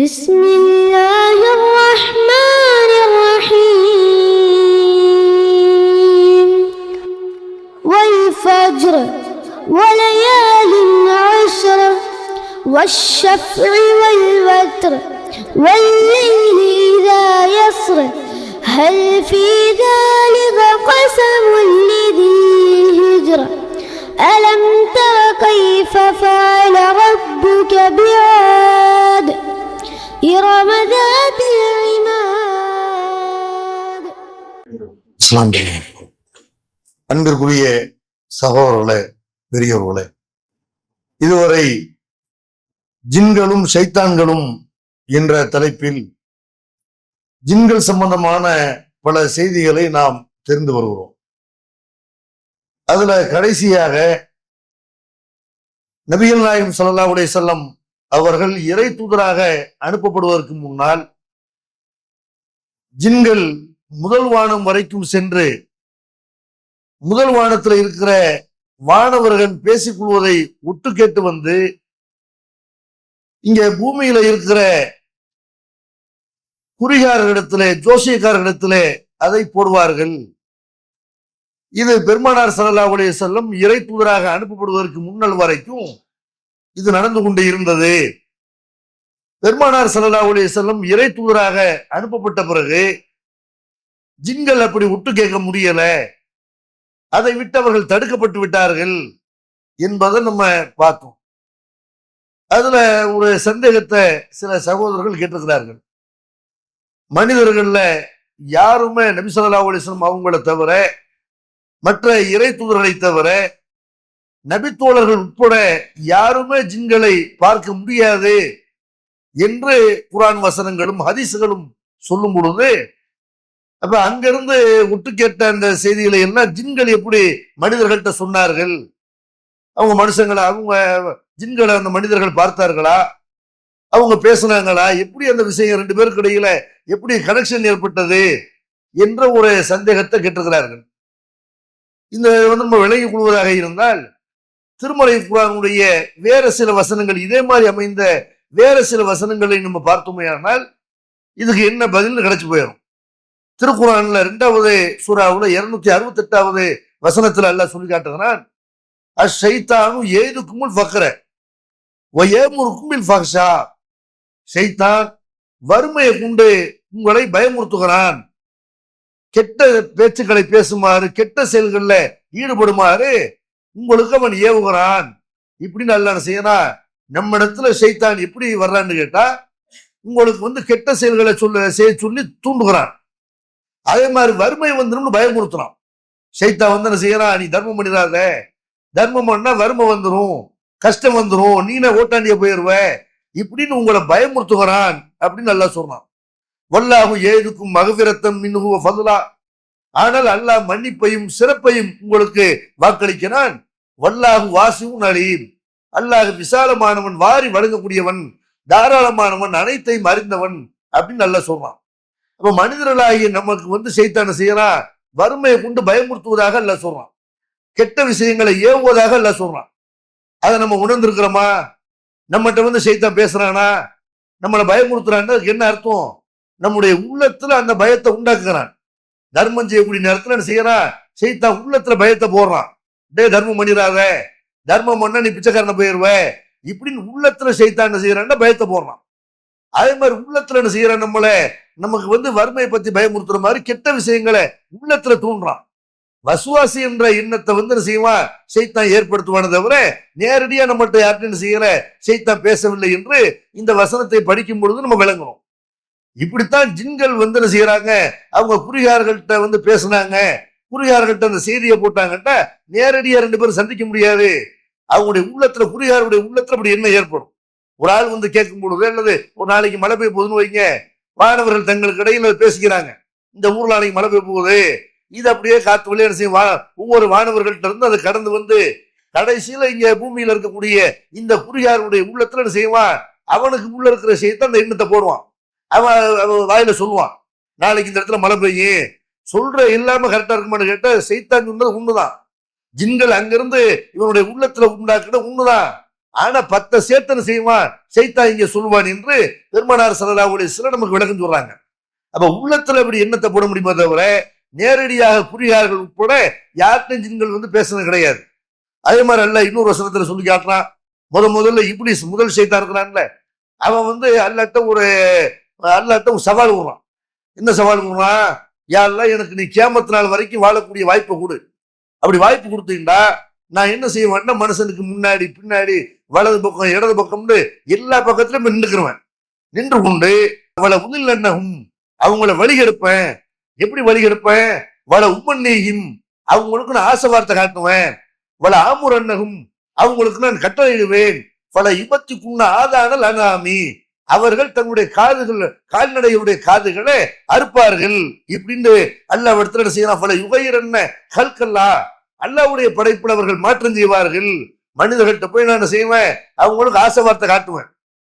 بسم الله الرحمن الرحيم والفجر وليال عشر والشفع والوتر والليل إذا يسر هل في ذلك قسم لذي هجر ألم تر كيف فعل ربك بعاد إرم ذات العماد. அன்பிற்குரிய சகோதரர்களே, பெரியவர்களே, இதுவரை ஜின்களும் ஷைத்தான்களும் என்ற தலைப்பில் ஜின்கள் சம்பந்தமான பல செய்திகளை நாம் தெரிந்து வருகிறோம். அதுல கடைசியாக நபிகள் நாயகம் ஸல்லல்லாஹு அலைஹி வஸல்லம் அவர்கள் இறை தூதராக அனுப்பப்படுவதற்கு முன்னால் ஜின்கள் முதல் வானம் வரைக்கும் சென்று முதல் வானத்தில் இருக்கிற வானவர்கள் பேசிக் கொள்வதை ஒட்டு கேட்டு வந்து இங்க பூமியில இருக்கிற குறிகாரர்களிடத்திலே, ஜோசியக்காரர்களிடத்திலே அதை போடுவார்கள். இது பெருமானார் ஸல்லல்லாஹு அலைஹி வஸல்லம் இறை தூதராக அனுப்பப்படுவதற்கு முன்னல் வரைக்கும் இது நடந்து கொண்டு இருந்தது. பெருமானார் ஸல்லல்லாஹு அலைஹி வஸல்லம் இறை தூதராக அனுப்பப்பட்ட பிறகு ஜின்கள் அப்படி ஒட்டு கேட்க முடியல, அதை விட்டு அவர்கள் தடுக்கப்பட்டு விட்டார்கள் என்பதை நம்ம பார்த்தோம். அதுல ஒரு சந்தேகத்தை சில சகோதரர்கள் கேட்டிருக்கிறார்கள். மனிதர்கள்ல யாருமே நபி ஸல்லல்லாஹு அலைஹி வஸல்லம் அவங்கள தவிர, மற்ற இறை தூதர்களை தவிர, நபித்தோழர்கள் உட்பட யாருமே ஜின்களை பார்க்க முடியாது என்று குர்ஆன் வசனங்களும் ஹதீஸ்களும் சொல்லும் பொழுது, அப்ப அங்கிருந்து ஒட்டு கேட்ட அந்த செய்திகளை எல்லாம் ஜின்கள் எப்படி மனிதர்கள்ட்ட சொன்னார்கள்? அவங்க மனுஷங்களை, அவங்க ஜின்களை அந்த மனிதர்கள் பார்த்தார்களா? அவங்க பேசினாங்களா? எப்படி அந்த விஷயம் ரெண்டு பேருக்கு இடையில எப்படி கனெக்ஷன் ஏற்பட்டது என்ற ஒரு சந்தேகத்தை கேட்டிருக்கிறார்கள். இந்த நம்ம விளங்கிக் கொள்வதாக இருந்தால், திருமலை குர்ஆனுடைய வேற சில வசனங்கள், இதே மாதிரி அமைந்த வேற சில வசனங்களை நம்ம பார்த்தோமே ஆனால் இதுக்கு என்ன பதில் கிடைச்சு போயிடும். திருக்குர்ஆன்ல 2வது சூராவுல 268வது வசனத்துல அல்லாஹ் சொல்லி காட்டுகிறான், அஷைத்தானு ஏதுக்குமுல் ஃபக்ர வ யமுருக்கும் பில் ஃபஹ்ஷா. ஷைத்தான் வறுமையை கொண்டு உங்களை பயமுறுத்துகிறான், கெட்ட பேச்சுக்களை பேசுமாறு, கெட்ட செயல்கள்ல ஈடுபடுமாறு உங்களுக்கு அவன் ஏவுகிறான். இப்படின்னு அல்லாஹ் செய்யறான். நம்ம இடத்துல ஷைத்தான் எப்படி வர்றான்னு கேட்டா, உங்களுக்கு கெட்ட செயல்களை செய்ய சொல்லி தூண்டுகிறான். அதே மாதிரி வறுமை வந்துடும் பயமுறுத்துறான். ஷைத்தான் என்ன செய்யறான், நீ தர்மம் பண்ணிடாத, தர்மம் பண்ணா வறுமை வந்துடும், கஷ்டம் வந்துடும், நீனே ஓட்டாண்டிய போயிருவ, இப்படின்னு உங்களை பயமுறுத்துகிறான் அப்படின்னு அல்லாஹ் சொல்றான். வல்லாஹு ஏதுக்கும் மகஃபிரத்தம் மின்ஹு வ ஃபதுலா. ஆனால் அல்லாஹ் மன்னிப்பையும் சிறப்பையும் உங்களுக்கு வாக்களிக்கிறான். வல்லாஹு வாசிஉன் அலீம். அல்லாஹ் விசாலமானவன், வாரி வழங்கக்கூடியவன், தாராளமானவன், அனைத்தையும் அறிந்தவன் அப்படின்னு அல்லாஹ் சொல்றான். அப்ப மனிதர்களாகிய நமக்கு ஷைத்தான செய்யறான், வறுமையை கொண்டு பயமுறுத்துவதாக அல்லாஹ் சொல்றான், கெட்ட விஷயங்களை ஏவுவதாக அல்லாஹ் சொல்றான். அதை நம்ம உணர்ந்திருக்கிறோமா? நம்மகிட்ட ஷைத்தான் பேசுறானா, நம்மளை பயமுறுத்துறான்னு என்ன அர்த்தம்? நம்முடைய உள்ளத்துல அந்த பயத்தை உண்டாக்குறான். தர்மம் செய்யக்கூடிய நேரத்துல என்ன செய்யறான், ஷைத்தான் உள்ளத்துல பயத்தை போடுறான். டே தர்மம் பண்ணிடாத, தர்மம் பண்ணா நீ பிச்சைக்காரனை போயிருவ, இப்படின்னு உள்ளத்துல ஷைத்தான் என்ன செய்யறான்னா பயத்தை போடுறான். அதே மாதிரி உள்ளத்துல என்ன செய்யறான், நமக்கு வறுமையை பத்தி பயமுறுத்துற மாதிரி கெட்ட விஷயங்களை உள்ளத்துல தூண்டுறான். வசுவாசி என்ற எண்ணத்தை என்ன செய்வான், ஷைத்தான் ஏற்படுத்துவானே தவிர நேரடியா நம்மகிட்ட யார்கிட்ட என்ன செய்யல, ஷைத்தான் பேசவில்லை என்று இந்த வசனத்தை படிக்கும் பொழுது நம்ம விளங்கணும். இப்படித்தான் ஜின்கள் என்ன செய்யறாங்க, அவங்க குறிகார்கள்ட்ட பேசினாங்க, குறிகார்கள்ட்ட அந்த செய்தியை போட்டாங்கட்டா நேரடியா ரெண்டு பேரும் சந்திக்க முடியாது. அவங்களுடைய உள்ளத்துல, குறிகாருடைய உள்ளத்துல அப்படி என்ன ஏற்படும். ஒரு ஆள் கேட்கும் பொழுது, அல்லது ஒரு நாளைக்கு மழை பெய்ய போகுதுன்னு வைங்க, வானவர்கள் தங்களுக்கு இடையில பேசிக்கிறாங்க, இந்த ஊர்ல நாளைக்கு மழை பெய்ய போகுது, இது அப்படியே காத்து வழியா என்ன செய்யும், ஒவ்வொரு வானவர்கள்ட்ட இருந்து அதை கடந்து கடைசியில இங்க பூமியில இருக்கக்கூடிய இந்த குறிகாருடைய உள்ளத்துல என்ன செய்வான், அவனுக்கு உள்ள இருக்கிற செய்யத்தான் அந்த எண்ணத்தை போடுவான். அவன் வாயில சொல்லுவான், நாளைக்கு இந்த இடத்துல மழை பெய்யும், சொல்ற இல்லாம கரெக்டா இருக்குமான்னு கேட்டா ஷைத்தான் சொன்னது உண்மைதான். ஜின்கள் அங்கிருந்து இவனுடைய உள்ளத்துல உண்டாக்குன உண்மைதான். ஆனா 10 சேத்தனை செய்வான், செய்தா இங்க சொல்வான் என்று பெருமானார் ஸல்லல்லாஹு அலைஹி வஸல்லம் நமக்கு விளக்கம் சொல்றாங்க. அப்ப உள்ளத்துல இப்படி எண்ணத்தை போட முடியுமே தவிர நேரடியாக குறியார்கள் உட்பட யார்கிட்டையும் ஜின்கள் வந்து பேசுறது கிடையாது. அதே மாதிரி அல்லாஹ் இன்னொரு வசனத்துல சொல்லி காட்டுறான். முதல்ல இப்லீஸ் முதல் ஷைத்தான் இருக்கிறான்ல, அவன் வந்து அல்லாஹ்ட்ட ஒரு சவால் விடுறான். என்ன சவால் விடுறான்? யா அல்லாஹ் எனக்கு நீ கியாமத் நாள் வரைக்கும் வாழக்கூடிய வாய்ப்பை கொடு. அப்படி வாய்ப்பு கொடுத்தீங்கன்னா நான் என்ன செய்வேன்னா மனுஷனுக்கு முன்னாடி பின்னாடி வலது பக்கம் இடது பக்கம்னு எல்லா பக்கத்திலும் நின்றுக்கிறவன். நின்று கொண்டு அவளை உதில்லன்னகும் அவங்கள வழிகெடுப்பேன். எப்படி வழிகெடுப்பேன்? வள உம்மன்னியும் அவங்களுக்கு நான் ஆசை வார்த்தை காட்டுவேன். வள ஆமுரன்னகும் அவங்களுக்கு நான் கட்டளையிடுவேன். பல இபத்துக்குள்ள ஆதானல் அனாமி அவர்கள் தங்களுடைய கால்நடையுடைய காதுகளை அறுப்பார்கள். இப்படின்னு அல்லாஹ் இடத்துல செய்யலாம். பல யுகைரன்ன கல்கல்லா அல்லாஹ்வுடைய படைப்புல அவர்கள் மாற்றம் செய்வார்கள். மனிதர்கள்ட்ட போய் நான் என்ன செய்வேன்? அவங்களுக்கு ஆசை வார்த்தை காட்டுவேன்,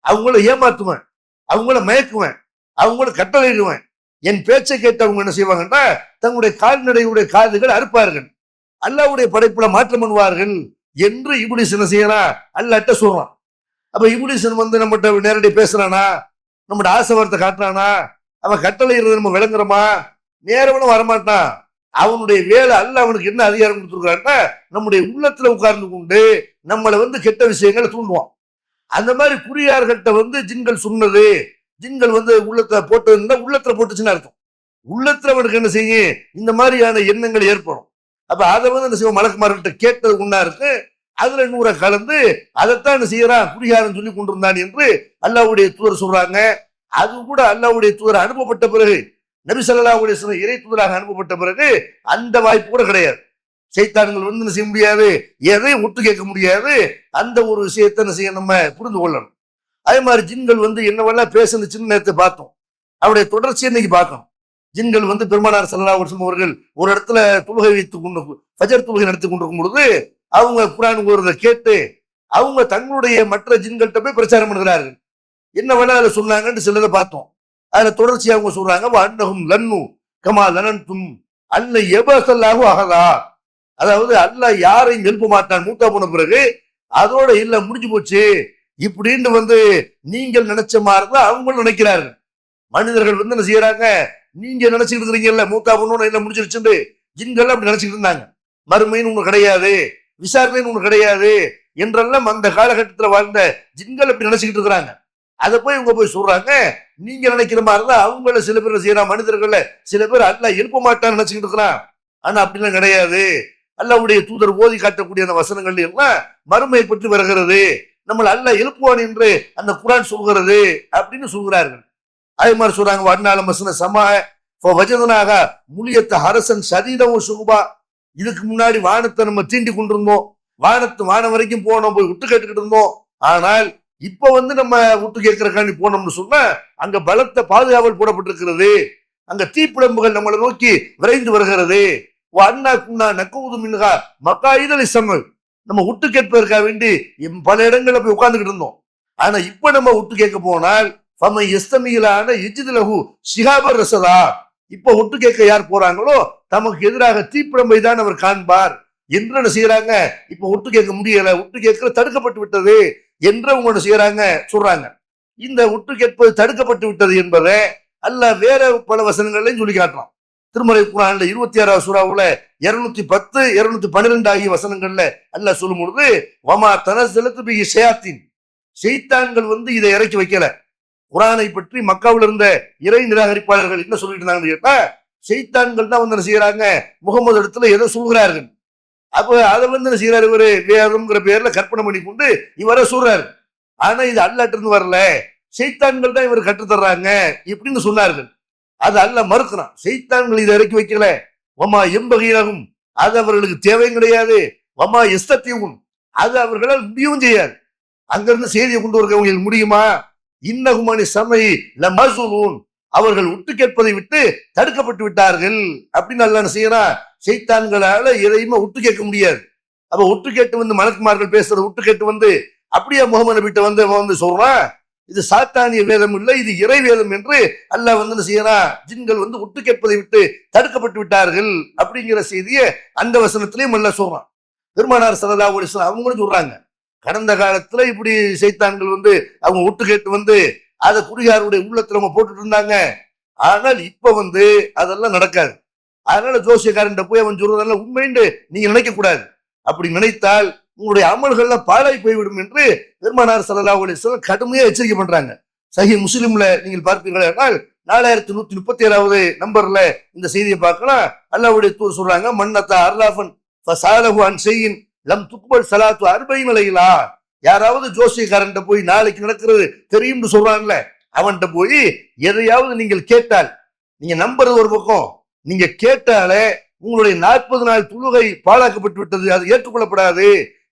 அவங்கள ஏமாத்துவேன், அவங்கள மயக்குவேன், அவங்கள கட்டளையிடுவேன். என் பேச்சை கேட்டு அவங்க என்ன செய்வாங்கன்னா தங்களுடைய கால்நடையுடைய காதுகள் அறுப்பார்கள், அல்லாஹ்வுடைய படைப்புல மாற்றம் பண்ணுவார்கள் என்று இப்லீஸ் என்ன செய்யறான்? அல்லாஹ்ட்ட சொல்றான். அப்ப இப்லீஸ் வந்து நம்மகிட்ட நேரடி பேசுறானா? நம்மகிட்ட ஆசை வார்த்தை காட்டுறானா? அவன் கட்டளையிடுறது நம்ம விளங்குறோமா? நேரவனும் வரமாட்டான். அவனுடைய வேலை அல்லாஹ் அவனுக்கு என்ன அதிகாரம் கொடுத்துருக்கான்னா நம்முடைய உள்ளத்துல உட்கார்ந்து கொண்டு நம்மளை வந்து கெட்ட விஷயங்களை தூண்டுவான். அந்த மாதிரி குறியார்கள்ட்ட வந்து ஜின்கள் சொன்னது, ஜின்கள் வந்து உள்ளத்துல போட்டதுன்னா உள்ளத்துல போட்டுச்சுன்னு அர்த்தம். உள்ளத்துல அவனுக்கு என்ன செய்யும்? இந்த மாதிரியான எண்ணங்கள் ஏற்படும். அப்ப அதை வந்து என்ன செய்வோம்? மலக்குமார்கிட்ட கேட்டது ஒண்ணா இருக்கு, அதுல 100 கலந்து அதைத்தான் என்ன செய்யறான்? குறியாரன் சொல்லி கொண்டிருந்தான் என்று அல்லாஹ்வுடைய தூதர் சொல்றாங்க. அது கூட அல்லாஹ்வுடைய தூதர் அனுப்பப்பட்ட பிறகு, நபி ஸல்லல்லாஹு அலைஹி வஸல்லம் இறை தூதராக அனுப்பப்பட்ட பிறகு அந்த வாய்ப்பு கூட கிடையாது. சைத்தான்கள் வந்து என்ன செய்ய முடியாது? எதையும் ஒட்டு கேட்க முடியாது. அந்த ஒரு விஷயத்தை என்ன செய்ய நம்ம புரிந்து கொள்ளணும். அதே மாதிரி ஜின்கள் வந்து என்னவெல்லாம் பேசுன சின்ன நேரத்தை பார்த்தோம், அவருடைய தொடர்ச்சியை இன்னைக்கு பார்க்கணும். ஜின்கள் வந்து பெருமானார் ஸல்லல்லாஹு அலைஹி வஸல்லம் அவர்கள் ஒரு இடத்துல தொழுகை வைத்துக் கொண்டு ஃபஜர் தொழுகை நடத்தி கொண்டிருக்கும் பொழுது அவங்க குர்ஆன் ஓதுறதை கேட்டு அவங்க தங்களுடைய மற்ற ஜின்கள்கிட்ட போய் பிரச்சாரம் பண்ணுகிறார்கள். என்ன வேணா அதுல சொன்னாங்கன்னு சிலதை பார்த்தோம். அதுல தொடர்ச்சியா அவங்க சொல்றாங்க அன்னஹும் லன்னு கமா லனன்தும் அல்ல எபஸல்லாஹு அஹதா, அதாவது அல்லாஹ் யாரையும் எழுப்ப மாட்டான் மூத்தா போன பிறகு, அதோட இல்ல முடிஞ்சு போச்சு இப்படின்னு வந்து நீங்கள் நினைச்ச மாதிரிதான் அவங்களும் நினைக்கிறார்கள். மனிதர்கள் வந்து என்ன செய்யறாங்க? நீங்க நினைச்சுட்டு இருக்கிறீங்கல்ல மூத்தா போனோன்னு என்ன முடிஞ்சிருச்சு, ஜின்கள் அப்படி நினைச்சுட்டு இருந்தாங்க. மறுமைன்னு ஒண்ணு கிடையாது, விசாரணைன்னு ஒண்ணு கிடையாது என்றெல்லாம் அந்த காலகட்டத்தில் வாழ்ந்த ஜின்கள் அப்படி நினைச்சுக்கிட்டு இருக்கிறாங்க. அதை போய் இவங்க போய் சொல்றாங்க. நீங்க நினைக்கிற மாதிரிதான் அவங்கள சில பேர் செய்யறான். மனிதர்கள சில பேர் அல்லாஹ் எழுப்ப மாட்டான்னு நினைச்சுக்கிட்டு இருக்கிறான். ஆனா அப்படிலாம் கிடையாது. அல்லாஹ்வுடைய தூதர் ஓதி காட்டக்கூடிய அந்த வசனங்கள் எல்லாம் மறுமையை பற்றி வருகிறது, நம்மளை அல்லாஹ் எழுப்புவான் என்று அந்த குர்ஆன் சொல்கிறது அப்படின்னு சொல்கிறார்கள். அதே மாதிரி சொல்றாங்க வண்ணாலம் வசன சமா வஜதனாக முலியத்த ஹரசன் சதீதவும் சுகுபா. இதுக்கு முன்னாடி வானத்தை நம்ம தீண்டி கொண்டிருந்தோம், வானம் வரைக்கும் போனோம், போய் விட்டு கேட்டுக்கிட்டு இருந்தோம். ஆனால் இப்ப வந்து நம்ம விட்டு கேட்கறக்காண்டி போனோம்னு சொன்னா அங்க பலத்த பாதுகாவல் போடப்பட்டிருக்கிறது, அங்க தீப்பிழம்புகள் நம்மளை நோக்கி விரைந்து வருகிறது. அண்ணா குண்ணா நக்கூது மின்ஹா மக்காயிதல் இசமல், நம்ம விட்டு கேட்பதற்காக வேண்டி பல இடங்கள்ல போய் உட்கார்ந்துகிட்டு இருந்தோம். ஆனா இப்ப நம்ம விட்டு கேட்க போனால் ஃபமை எஸ்தமியிலான இஜ்திலஹு ஷிஹாபர் ரஸதா, இப்ப விட்டு கேட்க யார் போறாங்களோ தமக்கு எதிராக தீப்பிழம்பை தான் அவர் காண்பார் என்று என்ன செய்யறாங்க? இப்ப விட்டு கேட்க முடியல, விட்டு கேட்க தடுக்கப்பட்டு விட்டது என்று அவங்க செய்யறாங்க சொல்றாங்க. இந்த விட்டு கேட்பது தடுக்கப்பட்டு விட்டது என்பதை அல்லாஹ் வேற பல வசனங்களையும் சொல்லி காட்டுறான். திருமறை குர்ஆன்ல 26வது சூராவுல 210 212 ஆகிய வசனங்கள்ல அல்லாஹ் சொல்லும் பொழுது வமா தனஸ்ஸலத் பிஹி ஷயாத்தீன், ஷைத்தான்கள் வந்து இதை இறக்கி வைக்கல. குர்ஆனை பற்றி மக்காவில் இருந்த இறை நிராகரிப்பாளர்கள் என்ன சொல்லிட்டு இருந்தாங்கன்னு கேட்டா ஷைத்தான்கள் தான் வந்து என்ன செய்யறாங்க? முகமது இடத்துல ஏதோ சொல்கிறார்கள். அப்ப அதை வந்து என்ன செய்யறாரு? இவரு வேதம்ங்கிற பேர்ல கற்பனை பண்ணி கொண்டு இவரை சொல்றாரு. ஆனா இது அல்லாஹ்ட்ட இருந்து வரல, ஷைத்தான்கள் தான் இவர் கற்றுத்தர்றாங்க இப்படின்னு சொன்னார்கள். அது அல்லாஹ் மறுக்கிறான். ஷைத்தான்கள் இதை இறக்கி வைக்கல. வமா எம்பகையினகும், அது அவர்களுக்கு தேவையும் கிடையாது. வமா எஸ்தத்தீவும், அது அவர்களால் முடியவும் செய்யாது. அங்கிருந்து செய்தியை கொண்டு வர உங்களுக்கு முடியுமா? இன்னகுமானி சமை லமஸூலூன், அவர்கள் விட்டு கேட்பதை விட்டு தடுக்கப்பட்டு விட்டார்கள் அப்படின்னு அல்லாஹ் என்ன செய்யறான்? ஷைத்தான்களால எதையுமே விட்டு கேட்க முடியாது. அப்ப விட்டு கேட்டு வந்து மலக்குமார்கள் பேசுறத விட்டு கேட்டு வந்து அப்படியே முகமது நபிட்ட வந்து சொல்றான் இது சாத்தானிய வேதம் இல்லை, இது இறை வேதம் என்று அல்லாஹ் வந்து என்ன செய்யறான்? ஜின்கள் வந்து விட்டு கேட்பதை விட்டு தடுக்கப்பட்டு விட்டார்கள் அப்படிங்கிற செய்தியை அந்த வசனத்திலேயும் அல்லாஹ் சொல்றான். பெருமானார் ஸல்லல்லாஹு அலைஹி வஸல்லம் அவங்களும் சொல்றாங்க கடந்த காலத்துல இப்படி சைத்தான்கள் வந்து அவங்க ஒட்டு கேட்டு வந்து அதை குடிகாரருடைய உள்ளத்துல அவங்க போட்டுட்டு இருந்தாங்க. ஆனால் இப்ப வந்து அதெல்லாம் நடக்காது. அதனால ஜோசியக்காரன் போய் அவன் சொல்றதெல்லாம் உண்மைன்னு நீங்க நினைக்க கூடாது. அப்படி நினைத்தால் உங்களுடைய அமல்கள்லாம் பாழாய் போய்விடும் என்று பெருமானார் ஸல்லல்லாஹு அலைஹி வஸல்லம் கடுமையா எச்சரிக்கை பண்றாங்க. சஹீஹ் முஸ்லிம்ல நீங்கள் பார்ப்பீர்கள் என்றால் 4137வது நம்பர்ல இந்த செய்தியை பார்க்கலாம். அல்லாஹ்வுடைய தூதர் சொல்றாங்க, மன்னத்தா அர்லாஃபன் ஃபஸாலஹு அன் ஷைஇன் லம் துக்பல் ஸலாத்து 40 லைலா. யாராவது ஜோசியக்காரன் போய் நாளைக்கு நடக்கிறது தெரியும்னு சொல்றான்ல, அவன்கிட்ட போய் எதையாவது நீங்கள் கேட்டால், நீங்க நம்புறது ஒரு பக்கம், நீங்க கேட்டாலே உங்களுடைய 40 நாள் தொழுகை பாழாக்கப்பட்டு விட்டது, அது ஏற்றுக்கொள்ளப்படாது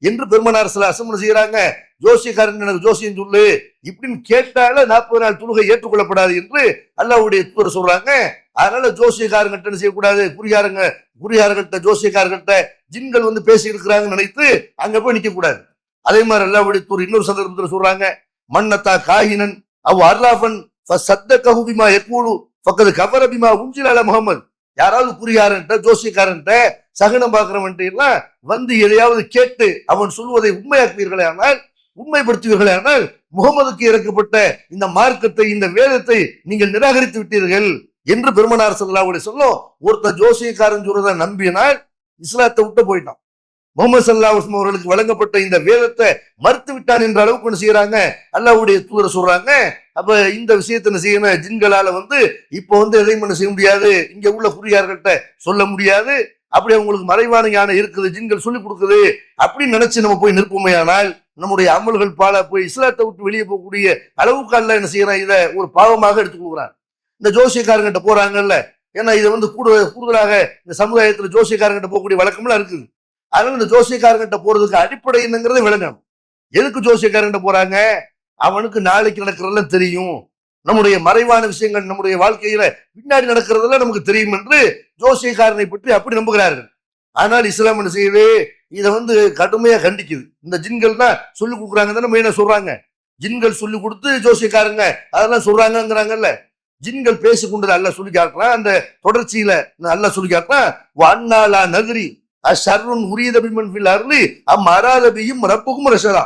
என்று பெருமானார் ஸல்லல்லாஹு அலைஹி வஸல்லம் செய்யறாங்க. ஜோசியக்காரன் எனக்கு ஜோசியம் சொல்லு இப்படின்னு கேட்டால 40 நாள் தொழுகை ஏற்றுக்கொள்ளப்படாது என்று அல்லாஹ்வுடைய தூதர் சொல்றாங்க. அதனால ஜோசியக்காரங்கிட்ட என்ன செய்யக்கூடாது, குறியாரங்கிட்ட ஜோசியக்காரங்கிட்ட ஜின்கள் வந்து பேசி இருக்கிறாங்கன்னு நினைத்து அங்க போய் நிக்க கூடாது. அதே மாதிரி அல்லாஹ்வுடைய தூதர் இன்னொரு சந்தர்ப்பத்தில் சொல்றாங்க, மன்னத்தா காஹினன் அவ் அர்லாஃபன் ஃபஸத்தகஹு பிமா யகூலு ஃபக்கத் கஃபர பிமா உன்சில அலா முஹம்மத். யாராவது குறியாரன்ட்ட ஜோசியக்காரன்ட்ட சகனம் பார்க்கிறவன்ட்ட எல்லாம் வந்து எதையாவது கேட்டு அவன் சொல்வதை உண்மையாக்குவீர்களே ஆனால், உண்மைப்படுத்துவீர்களே ஆனால் முகமதுக்கு இறக்கப்பட்ட இந்த மார்க்கத்தை, இந்த வேதத்தை நீங்கள் நிராகரித்து விட்டீர்கள் என்று பெருமானார் ஸல்லல்லாஹு அலைஹி வஸல்லம் ஒருத்தர் ஜோசியக்காரன் சொல்றதை நம்பினால் இஸ்லாத்தை விட்டு போயிட்டான். முகமது ஸல்லல்லாஹு அலைஹி வஸல்லம் அவர்களுக்கு வழங்கப்பட்ட இந்த வேதத்தை மறுத்து விட்டான் என்ற அளவுக்கு என்ன செய்யறாங்க, அல்லாஹ்வுடைய தூதர் சொல்றாங்க. அப்ப இந்த விஷயத்தை என்ன செய்யணும், ஜின்களால வந்து இப்ப வந்து எதையும் என்ன செய்ய முடியாது, இங்க உள்ள குறியார்கள்ட்ட சொல்ல முடியாது. அப்படி அவங்களுக்கு மறைவான ஞானம் இருக்குது, ஜின்கள் சொல்லி கொடுக்குது அப்படின்னு நினைச்சு நம்ம போய் நிற்போமையானால் நம்முடைய அமல்கள் பால போய் இஸ்லாத்தை விட்டு வெளியே போகக்கூடிய அளவுக்கு அல்ல என்ன செய்யறான், இதை ஒரு பாவமாக எடுத்துக்கொள்கிறான். இந்த ஜோசியக்காரங்கிட்ட போறாங்கல்ல, ஏன்னா இதை வந்து கூடுதலாக இந்த சமுதாயத்துல ஜோசியக்காரங்கிட்ட போகக்கூடிய வழக்கம்லாம் இருக்குது. அதனால இந்த ஜோசியக்காரங்கிட்ட போறதுக்கு அடிப்படை என்னங்கிறத விளங்கணும். எதுக்கு ஜோசியக்காரங்கிட்ட போறாங்க, அவனுக்கு நாளைக்கு நடக்கிறதெல்லாம் தெரியும், நம்முடைய மறைவான விஷயங்கள் நம்முடைய வாழ்க்கையில பின்னாடி நடக்கிறதெல்லாம் நமக்கு தெரியும் என்று ஜோசியக்காரனை பற்றி அப்படி நம்புகிறார்கள். ஆனால் இஸ்லாம் என்ன செய்யுது, இதை வந்து கடுமையா கண்டிக்குது. இந்த ஜின்கள் தான் சொல்லி கொடுக்குறாங்க தானே மெயினா சொல்றாங்க. ஜின்கள் சொல்லி கொடுத்து ஜோசியக்காரங்க அதெல்லாம் சொல்றாங்கிறாங்கல்ல. ஜின்கள் பேசி கொண்டது அல்ல சொல்லி காட்டுறான். அந்த தொடர்ச்சியில அல்ல சொல்லி காட்டுறான், வண்ணாலா நகரி அஷர்ருன் உரியத பிமன் ஃபில் அர்லி அம் அராதபியும் ரப்புக்கும் ரஷதா.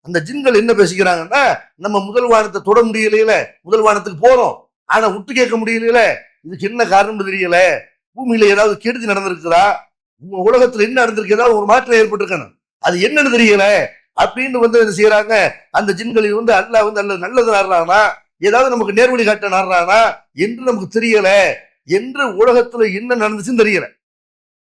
அந்த ஜின்கள் என்ன பேசிக்கிறாங்கன்னா, நம்ம முதல் வானத்தை தொட முடியல, முதல் வானத்துக்கு போறோம் ஆனா விட்டு கேட்க முடியல, இதுக்கு என்ன காரணம் தெரியல, பூமியில ஏதாவது கெடுதி நடந்திருக்குதா, உலகத்துல என்ன நடந்திருக்கு, ஏதாவது ஒரு மாற்றம் ஏற்பட்டிருக்கணும், அது என்னன்னு தெரியல அப்படின்னு வந்து என்ன செய்யறாங்க. அந்த ஜின்களில் வந்து அல்லாஹ் வந்து அல்ல நல்லது நாடுறானா, ஏதாவது நமக்கு நேர்வழி காட்ட நாடுறானா என்று நமக்கு தெரியல என்று உலகத்துல என்ன நடந்துச்சுன்னு தெரியல.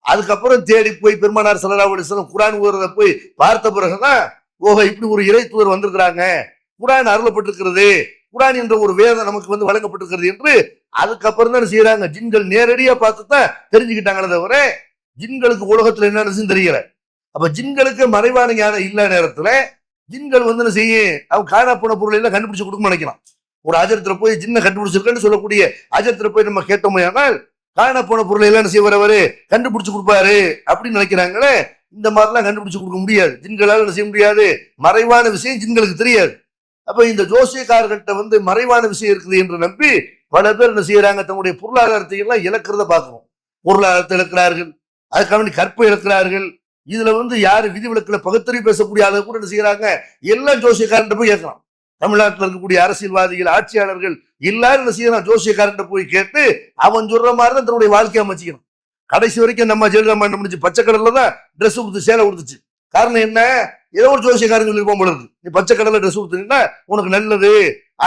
அதுக்கப்புறம் தேடி போய் பெருமானார் ஸல்லல்லாஹு அலைஹி வஸல்லம் குர்ஆன் ஓதுறத போய் பார்த்த பிறகுதான், ஓஹோ இப்படி ஒரு இறை தூதர் வந்திருக்கிறாங்க, குர்ஆன் அருளப்பட்டிருக்கிறது, குர்ஆன் என்ற ஒரு வேதம் நமக்கு வந்து வழங்கப்பட்டிருக்கிறது என்று அதுக்கப்புறம் தான் செய்யறாங்க. ஜின்கள் நேரடியா பார்த்து தான் தெரிஞ்சுக்கிட்டாங்களே தவிர ஜின்களுக்கு உலகத்துல என்ன நடந்துச்சுன்னு தெரியல. அப்ப ஜின்களுக்கு மறைவான ஞானம் இல்ல நேரத்துல ஜின்கள் வந்து என்ன செய்ய, அவங்க காணா போன பொருளை எல்லாம் கண்டுபிடிச்சு கொடுக்க நினைக்கலாம். ஒரு அஜரத்துல போய் ஜின்ன கண்டுபிடிச்சிருக்கேன்னு சொல்லக்கூடிய அஜரத்துல போய் நம்ம கேட்டோமே ஆனால் காணா போன பொருளை எல்லாம் என்ன செய்வாரு, கண்டுபிடிச்சு கொடுப்பாரு அப்படின்னு நினைக்கிறாங்களே. இந்த மாதிரிலாம் கண்டுபிடிச்சு கொடுக்க முடியாது, ஜின்களால் என்ன செய்ய முடியாது, மறைவான விஷயம் ஜின்களுக்கு தெரியாது. அப்ப இந்த ஜோசியக்காரர்கிட்ட வந்து மறைவான விஷயம் இருக்குது என்று நம்பி பல பேர் என்ன செய்யறாங்க, தன்னுடைய பொருளாதாரத்தை எல்லாம் இழக்கிறத பார்க்கிறோம். பொருளாதாரத்தை இழக்கிறார்கள், அதுக்காக கற்பை இழக்கிறார்கள். இதுல வந்து யாரு விதிவிலக்குல பகுத்தறிவு பேசக்கூடிய ஆளு கூட என்ன செய்யறாங்க, எல்லாம் ஜோசியக்காரன் போய் கேட்கலாம். தமிழ்நாட்டில் இருக்கக்கூடிய அரசியல்வாதிகள், ஆட்சியாளர்கள் எல்லாரும் என்ன செய்யலாம், ஜோசியக்காரன் போய் கேட்டு அவன் சொல்ற மாதிரி தான் தன்னுடைய வாழ்க்கையை அமைச்சிக்கணும். கடைசி வரைக்கும் நம்ம ஜெயலலிதா முடிஞ்சு பச்சை கடல்ல தான் ட்ரெஸ் கொடுத்து சேலை கொடுத்துச்சு. காரணம் என்ன, ஏதோ ஒரு ஜோசியக்காரன் சொல்லிருப்போம் போல இருக்கு, நீ பச்சை கடல்ல ட்ரெஸ் கொடுத்தீங்கன்னா உனக்கு நல்லது,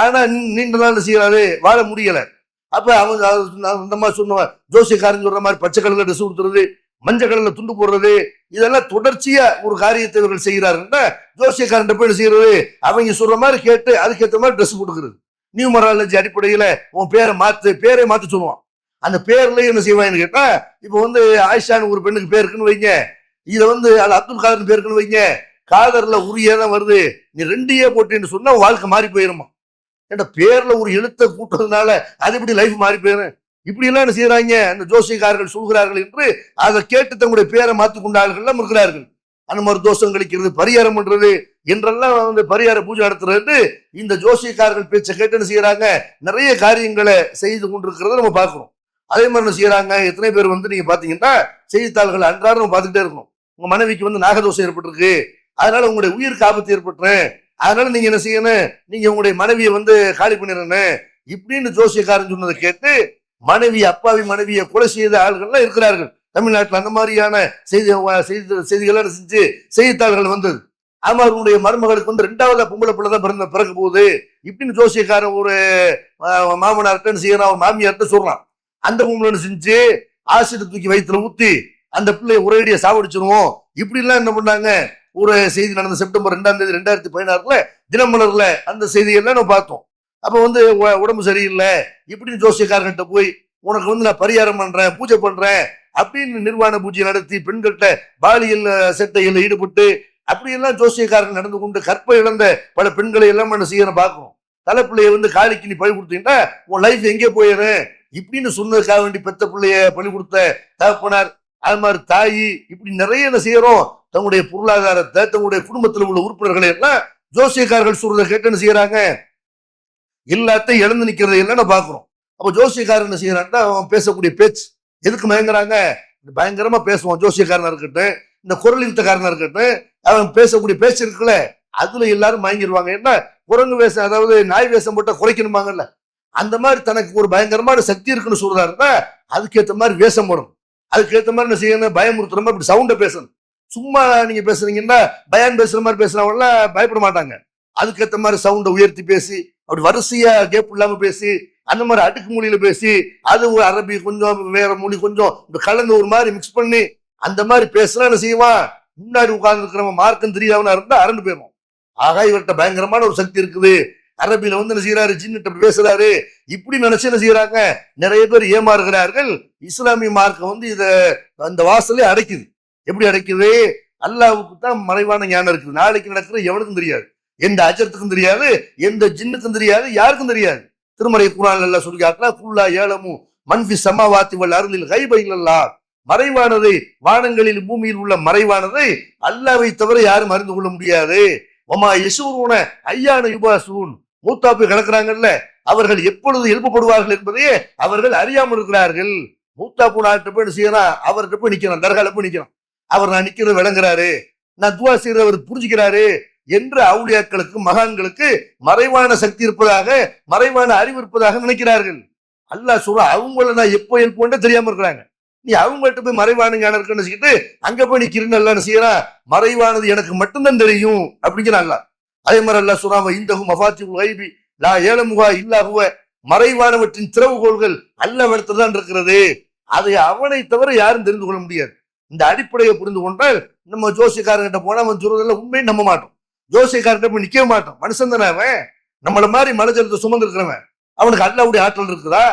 ஆனா நீண்ட நாள் செய்யறாரு, வாழ முடியல. அப்ப அவங்க அந்த மாதிரி சொன்ன ஜோசியக்காரன் சொல்ற மாதிரி பச்சை கடல்ல ட்ரெஸ் கொடுத்துறது, மஞ்சள் கடல்ல துண்டு போடுறது, இதெல்லாம் தொடர்ச்சியா ஒரு காரியத்தை இவர்கள் செய்கிறாருன்னா ஜோசியக்காரன் போய் செய்யறது, அவங்க சொல்ற மாதிரி கேட்டு அதுக்கேற்ற மாதிரி ட்ரெஸ் கொடுக்குறது. நியூமராலஜி அடிப்படையில உன் பேரை மாத்து சொல்லுவான். அந்த பேர்ல என்ன செய்வான்னு கேட்டா, இப்ப வந்து ஆயிஷான்னு ஒரு பெண்ணுக்கு பேர் இருக்குன்னு வைங்க, இதை வந்து அப்துல் காதர் பேர் இருக்குன்னு வைங்க, காதர்ல உரியதான் வருது, நீ 2 போட்டேன்னு சொன்னா வாழ்க்கை மாறி போயிருமா. ஏன்னா பேர்ல ஒரு எழுத்தை கூட்டுறதுனால அது எப்படி லைஃப் மாறி போயிடும். இப்படி எல்லாம் என்ன செய்யறாங்க, அந்த ஜோசியக்காரர்கள் சொல்கிறார்கள் என்று அதை கேட்டு தங்களுடைய பேரை மாற்றிக் கொண்ட ஆள்கள் இருக்கிறார்கள். அந்த மாதிரி தோஷம் கழிக்கிறது, பரிகாரம் பண்றது என்றெல்லாம் வந்து பரிகார பூஜை நடத்துறது, இந்த ஜோசியக்காரர்கள் பேச்சை கேட்டு என்ன செய்யறாங்க, நிறைய காரியங்களை செய்து கொண்டிருக்கிறத நம்ம பார்க்கிறோம். அதே மாதிரி என்ன செய்யறாங்க, எத்தனை பேர் வந்து நீங்க பாத்தீங்கன்னா செய்தித்தாள்கள் அன்றாடம் நம்ம பார்த்துக்கிட்டே இருக்கணும். உங்க மனைவிக்கு வந்து நாகதோஷம் ஏற்பட்டிருக்கு, அதனால உங்களுடைய உயிருக்கு ஆபத்து ஏற்பட்டுறேன், அதனால நீங்க என்ன செய்யணும், நீங்க உங்களுடைய மனைவியை காலி பண்ணிடணும் இப்படின்னு ஜோசியக்காரன் சொன்னதை கேட்டு அப்பாவி மனைவியை கொலை செய்த ஆள்கள்லாம் இருக்கிறார்கள் தமிழ்நாட்டில். அந்த மாதிரியான செய்திகள் செஞ்சு செய்தித்தாள்கள் வந்தது. அவருடைய மருமகளுக்கு 2வது பொம்பளை பிள்ளை தான் பிறக்க போகுது இப்படின்னு ஜோசியக்காரன் ஒரு மாமனார்ட்ட செய்யறான், ஒரு மாமியார்ட்ட சொல்றான். அந்த பொம்பளை செஞ்சு ஆசிட் தூக்கி வயிற்றுல ஊத்தி அந்த பிள்ளைய ஒரேடியா சாவடிச்சிருவோம் இப்படி எல்லாம் என்ன பண்ணாங்க. ஒரு செய்தி நடந்த செப்டம்பர் 2ஆம் தேதி 2016 தினமலர்ல அந்த செய்தியெல்லாம் நம்ம பார்த்தோம். அப்ப உடம்பு சரியில்லை இப்படின்னு ஜோசியக்காரர்கிட்ட போய் உனக்கு நான் பரிகாரம் பண்றேன், பூஜை பண்றேன் அப்படின்னு நிர்வாண பூஜை நடத்தி பெண்கள்கிட்ட பாலியல் சேட்டையில் ஈடுபட்டு அப்படியெல்லாம் ஜோசியக்காரன் நடந்து கொண்டு கற்பை இழந்த பல பெண்களை எல்லாம் என்ன செய்யணும் பார்க்கணும். தலைப்பிள்ளைய காலிக்கு நீ பழி கொடுத்தீங்கன்னா உன் லைஃப் எங்கே போயிரு இப்படின்னு சொன்னதுக்காக வேண்டி பெத்த பிள்ளைய பழி கொடுத்த தகப்பனார், அது மாதிரி தாயி, இப்படி நிறைய என்ன செய்யறோம், தங்களுடைய பொருளாதாரத்தை தங்களுடைய குடும்பத்தில் உள்ள உறுப்பினர்களை எல்லாம் ஜோசியக்காரர்கள் சொல்றதை கேட்டு என்ன செய்யறாங்க, எல்லாத்தையும் இழந்து நிக்கிறதை எல்லாம் பாக்குறோம். அப்ப ஜோசியக்காரன் என்ன செய்யறான்னா அவன் பேசக்கூடிய பேச்சு எதுக்கு மயங்குறாங்க, பயங்கரமா பேசுவான் ஜோசியக்காரனா இருக்கட்டும், இந்த குரல் எழுத்தக்காரனா இருக்கட்டும், அவன் பேசக்கூடிய பேச்சு இருக்குல்ல அதுல எல்லாரும் மயங்கிடுவாங்க. என்ன குரங்கு வேஷம், அதாவது நாய் வேஷம் போட்டா குறைக்கணுமாங்கல்ல, அந்த மாதிரி தனக்கு ஒரு பயங்கரமான சக்தி இருக்குன்னு சொல்றாருன்னா அதுக்கேற்ற மாதிரி வேஷம் போடும், அதுக்கேற்ற மாதிரி என்ன செய்யணும், பயமுறுத்துற மாதிரி இப்படி சவுண்ட பேசணும். சும்மா நீங்க பேசுறீங்கன்னா பயான் பேசுற மாதிரி பேசுறவங்க பயப்பட மாட்டாங்க. அதுக்கேற்ற மாதிரி சவுண்டை உயர்த்தி பேசி அப்படி வரிசையா கேப் இல்லாம பேசி அந்த மாதிரி அடுக்கு மொழியில பேசி அது ஒரு அரபி கொஞ்சம் வேற மொழி கொஞ்சம் கலந்து ஒரு மாதிரி மிக்ஸ் பண்ணி அந்த மாதிரி பேசலாம் என்ன செய்வான், முன்னாடி உட்கார்ந்து இருக்கிறவன் மார்க்கம் தெரியாதவனா இருந்தா அரண்டு போயிடும். ஆகா இவர்கிட்ட பயங்கரமான ஒரு சக்தி இருக்குது, அரபியில என்ன செய்யறாரு, ஜின்னிட்ட பேசுறாரு இப்படி நினைச்சு என்ன செய்யறாங்க, நிறைய பேர் ஏமாறுகிறார்கள். இஸ்லாமிய மார்க்கம் இத அந்த வாசலே அடைக்குது. எப்படி அடைக்குது, அல்லாஹ்வுக்கு தான் மறைவான ஞானம் இருக்குது, நாளைக்கு நடக்கிற எவனுக்கும் தெரியாது, எந்த அஜரத்துக்கும் தெரியாது, எந்த ஜின்னுக்கும் தெரியாது, யாருக்கும் தெரியாது. திருமறை குர்ஆன்ல எல்லாம் சொல்லி காட்டுறா, குல்லா ஏலமு மன்ஃபி ஸமாவாத்தி வல் அர்லில் கைப இல்லல்லாஹ், மறைவானதை வானங்களில் பூமியில் உள்ள மறைவானதை அல்லாஹ்வை தவிர யாரும் அறிந்து கொள்ள முடியாது. வமா யஷூருன ஐயான யுபாசூன், மூத்தாப்பை கலக்குறாங்கல்ல அவர்கள் எப்பொழுது எழுப்பப்படுவார்கள் என்பதையே அவர்கள் அறியாமல் இருக்கிறார்கள். மூத்தாப்பு நாட்டு போய் செய்யறான், அவர்கிட்ட போய் நிக்கிறான், தர்கால போய் நிக்கிறான், அவர் நான் நிக்கிறது விளங்குறாரு, நான் துவா செய்யறவர் புரிஞ்சுக்கிறாரு என்று அவுலியாக்களுக்கு மகான்களுக்கு மறைவான சக்தி இருப்பதாக மறைவான அறிவு இருப்பதாக நினைக்கிறார்கள். அல்லாஹ் சொல்ற அவங்கள நான் எப்போ எழுப்போன்ற தெரியாம இருக்கிறாங்க. நீ அவங்கள்ட்ட போய் மறைவான ஞானம் இருக்குன்னு வச்சுக்கிட்டு அங்க போய் நிக்கிறேன்னு எல்லாம் செய்யறான், மறைவானது எனக்கு மட்டும்தான் தெரியும் அப்படிங்கிறான் அல்லாஹ். அதே மாதிரி அல்லாஹ் சொல்றான், இந்தஹு மஃபாத்திஹுல் கைபி லா யஅலமுஹா இல்லா ஹுவ, மறைவானவற்றின் திறவுகோள்கள் அல்லாஹ்விடத்தில் தான் இருக்கிறது, அதை அவனை தவிர யாரும் தெரிந்து கொள்ள முடியாது. இந்த அடிப்படையை புரிந்து கொண்டால் நம்ம ஜோசியக்காரங்கிட்ட போனா அவன் சொல்றதெல்லாம் உண்மையை நம்ப மாட்டோம், ஜோசியக்காரர்கிட்ட போய் நிக்கவே மாட்டோம். மனுஷன் தானே அவன், நம்மள மாதிரி மனஜலத்தை சுமந்து இருக்கிறவன், அவனுக்கு அல்லாஹ்வுடைய ஆற்றல் இருக்குதா,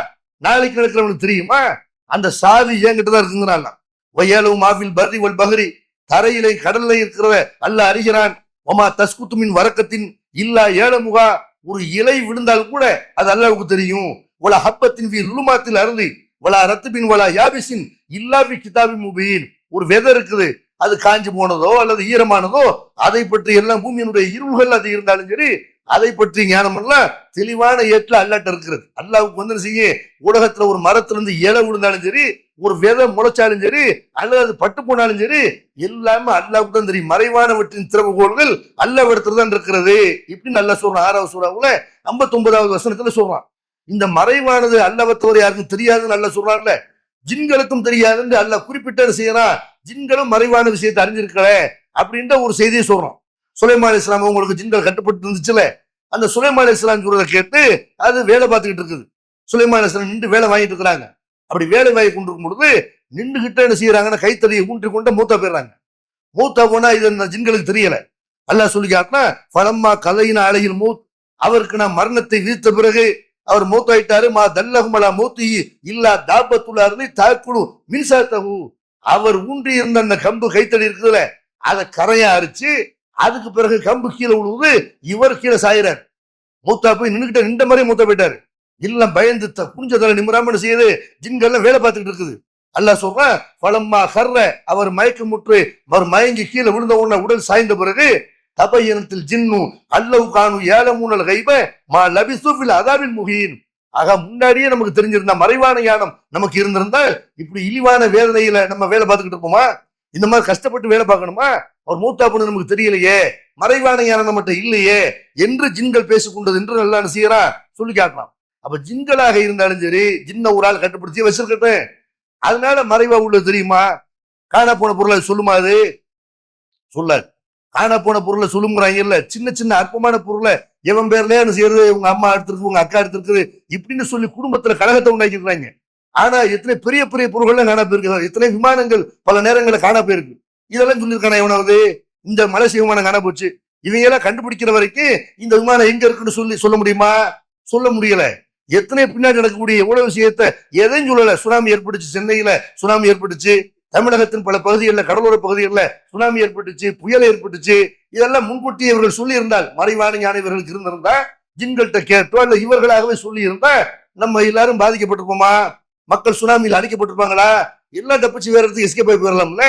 நாளைக்கு நடக்கிறவனுக்கு தெரியுமா, அந்த சாவி என்கிட்டதான் இருக்குங்கிறான். வயலும் மாவில் பர்ரி வல் பஹரி, தரையிலே கடல்ல இருக்கிறவ அல்லாஹ் அறிகிறான். ஒமா தஸ்குத்துமின் வரக்கத்தின் இல்லா ஏலமுகா, ஒரு இலை விழுந்தால் கூட அது அல்லாஹ்வுக்கு தெரியும். வலா ஹப்பத்தின் வி லுமாத்தில் அருதி வலா ரத்துபின் வலா யாபிசின் இல்லா பி கிதாபின் முபீன், ஒரு விதை இருக்குது அது காஞ்சி போனதோ அல்லது ஈரமானதோ அதை பற்றி எல்லாம் பூமியினுடைய இருள்கள் அது இருந்தாலும் சரி அதை பற்றி ஞானம் எல்லாம் தெளிவான ஏற்ற அல்லாட்ட இருக்கிறது. அல்லாஹ்வுக்கு செய்ய உலகத்துல ஒரு மரத்திலிருந்து இலை விழுந்தாலும் சரி, ஒரு விதை முளைச்சாலும் சரி, அல்லது அது பட்டு போனாலும் சரி, எல்லாமே அல்லாஹ்வுக்கு தான் தெரியும். மறைவானவற்றின் திறவுகோள்கள் அல்லாஹ்விடத்துல தான் இருக்கிறது இப்படின்னு அல்லாஹ் சொல்றான். 6வது சூராவுல 59வது வசனத்துல சொல்றான். இந்த மறைவானது அல்லாஹ்வை தவிர யாருக்கும் தெரியாதுன்னு அல்லாஹ் சொல்றான்ல, ஜின்களுக்கும் தெரியாதுன்னு அல்லாஹ் குறிப்பிட்ட செய்யறான். ஜின்களும் மறைவான விஷயத்தை அறிஞ்சிருக்கல அப்படின்ற ஒரு செய்தியை சொல்றோம். சுலைமான் அலைஹிஸ்ஸலாம் உங்களுக்கு ஜின்கள் கட்டுப்பட்டு இருந்துச்சுல, அந்த சுலைமான் அலைஹிஸ்ஸலாம் சொல்றதை கேட்டு அது வேலை பார்த்துக்கிட்டு இருக்குது. சுலைமான் அலைஹிஸ்ஸலாம் நின்று வேலை வாங்கிட்டு இருக்கிறாங்க. அப்படி வேலை வாங்கி கொண்டிருக்கும் பொழுது நின்றுகிட்ட என்ன செய்யறாங்கன்னா கைத்தறியை ஊன்றி கொண்டு மூத்தா போயிடுறாங்க. மூத்தா போனா இது அந்த ஜின்களுக்கு தெரியல. அல்லாஹ் சொல்லி காட்டினா பலம்மா கலையின அலையில் மூத், அவருக்கு நான் மரணத்தை விதித்த பிறகு அவர் மூத்தாயிட்டாரு. மா தல்லகுமலா மூத்தி இல்லா தாபத்துள்ள இருந்து தாக்குழு மின்சாத்தகு, அவர் ஊன்றி இருந்த அந்த கம்பு கைத்தறி இருக்குதுல அதை கரையா அரிச்சு அதுக்கு பிறகு கம்பு கீழே விழுவுது, இவர் கீழே சாயிறார். மூத்தா போய் நின்றுகிட்ட நின்ற மாதிரி மூத்தா போயிட்டாரு. எல்லாம் பயந்து குஞ்ச தலை நிமிராம செய்யுது, ஜின்கள்லாம் வேலை பார்த்துக்கிட்டு இருக்குது. அல்லாஹ் சொல்றான், பலம்மா கர்ற, அவர் மயக்கமுற்று அவர் மயங்கி கீழே விழுந்த உடனே உடல் சாய்ந்த பிறகு தபையனத்தில் ஜின்னு அல்லவு காணு ஏலமூனல் கைப மா லபிசுஃபில் அதாபின் முகீன். ஆக முன்னாடியே நமக்கு தெரிஞ்சிருந்தா மறைவான ஞானம் நமக்கு இருந்திருந்தால் இப்படி இழிவான வேதனையில நம்ம வேலை பார்த்துக்கிட்டு இருப்போமா? இந்த மாதிரி கஷ்டப்பட்டு வேலை பார்க்கணுமா? அவர் மூத்தா போனது நமக்கு தெரியலையே, மறைவான ஞானம் நம்மகிட்ட இல்லையே என்று ஜின்கள் பேசிக்கொண்டது என்று நல்லா செய்யறா சொல்லி காட்டலாம். அப்ப ஜின்களாக இருந்தாலும் சரி, ஜின்ன ஒரு ஆள் கட்டுப்படுத்தி வச்சிருக்கட்டும். அதனால மறைவா உள்ளது தெரியுமா? காணா போன பொருளை சொல்லுமா? அது சொல்லாது. காணா போன பொருளை சொல்லுங்கிறாங்க இல்ல, சின்ன சின்ன அற்பமான பொருளை எவன் பேர்லயே செய்யறது, உங்க அம்மா எடுத்திருக்கு, உங்க அக்கா எடுத்திருக்குது இப்படின்னு சொல்லி குடும்பத்துல கழகத்தை உண்டாக்கிடுறாங்க. ஆனா எத்தனை பெரிய பெரிய பொருள்கள் காணா போயிருக்கு, எத்தனை விமானங்கள் பல நேரங்களில் காணா போயிருக்கு. இதெல்லாம் சொல்லியிருக்கான எவனாவது? இந்த மலேசிய விமானம் காணா போச்சு, இவங்க எல்லாம் கண்டுபிடிக்கிற வரைக்கும் இந்த விமானம் எங்க இருக்குன்னு சொல்ல முடியுமா? சொல்ல முடியல. எத்தனை பின்னாடி நடக்கக்கூடிய எவ்வளவு விஷயத்த எதையும் சொல்லல. சுனாமி ஏற்பட்டுச்சு, சென்னையில சுனாமி ஏற்பட்டுச்சு, தமிழகத்தின் பல பகுதிகளில் கடலோர பகுதிகளில் சுனாமி ஏற்பட்டுச்சு, புயல் ஏற்பட்டுச்சு. இதெல்லாம் முன்கூட்டி இவர்கள் சொல்லி இருந்தால், மறைவான ஞானம் இவர்களுக்கு இருந்திருந்தா, ஜின்கள்கிட்ட கேட்டோ இல்ல இவர்களாகவே சொல்லி இருந்தா நம்ம எல்லாரும் பாதிக்கப்பட்டிருப்போமா? மக்கள் சுனாமியில் அடிக்கப்பட்டிருப்பாங்களா? எல்லாம் தப்பிச்சு வேற இடத்துக்கு எஸ்கேப் ஆகி போயிடலாம்ல.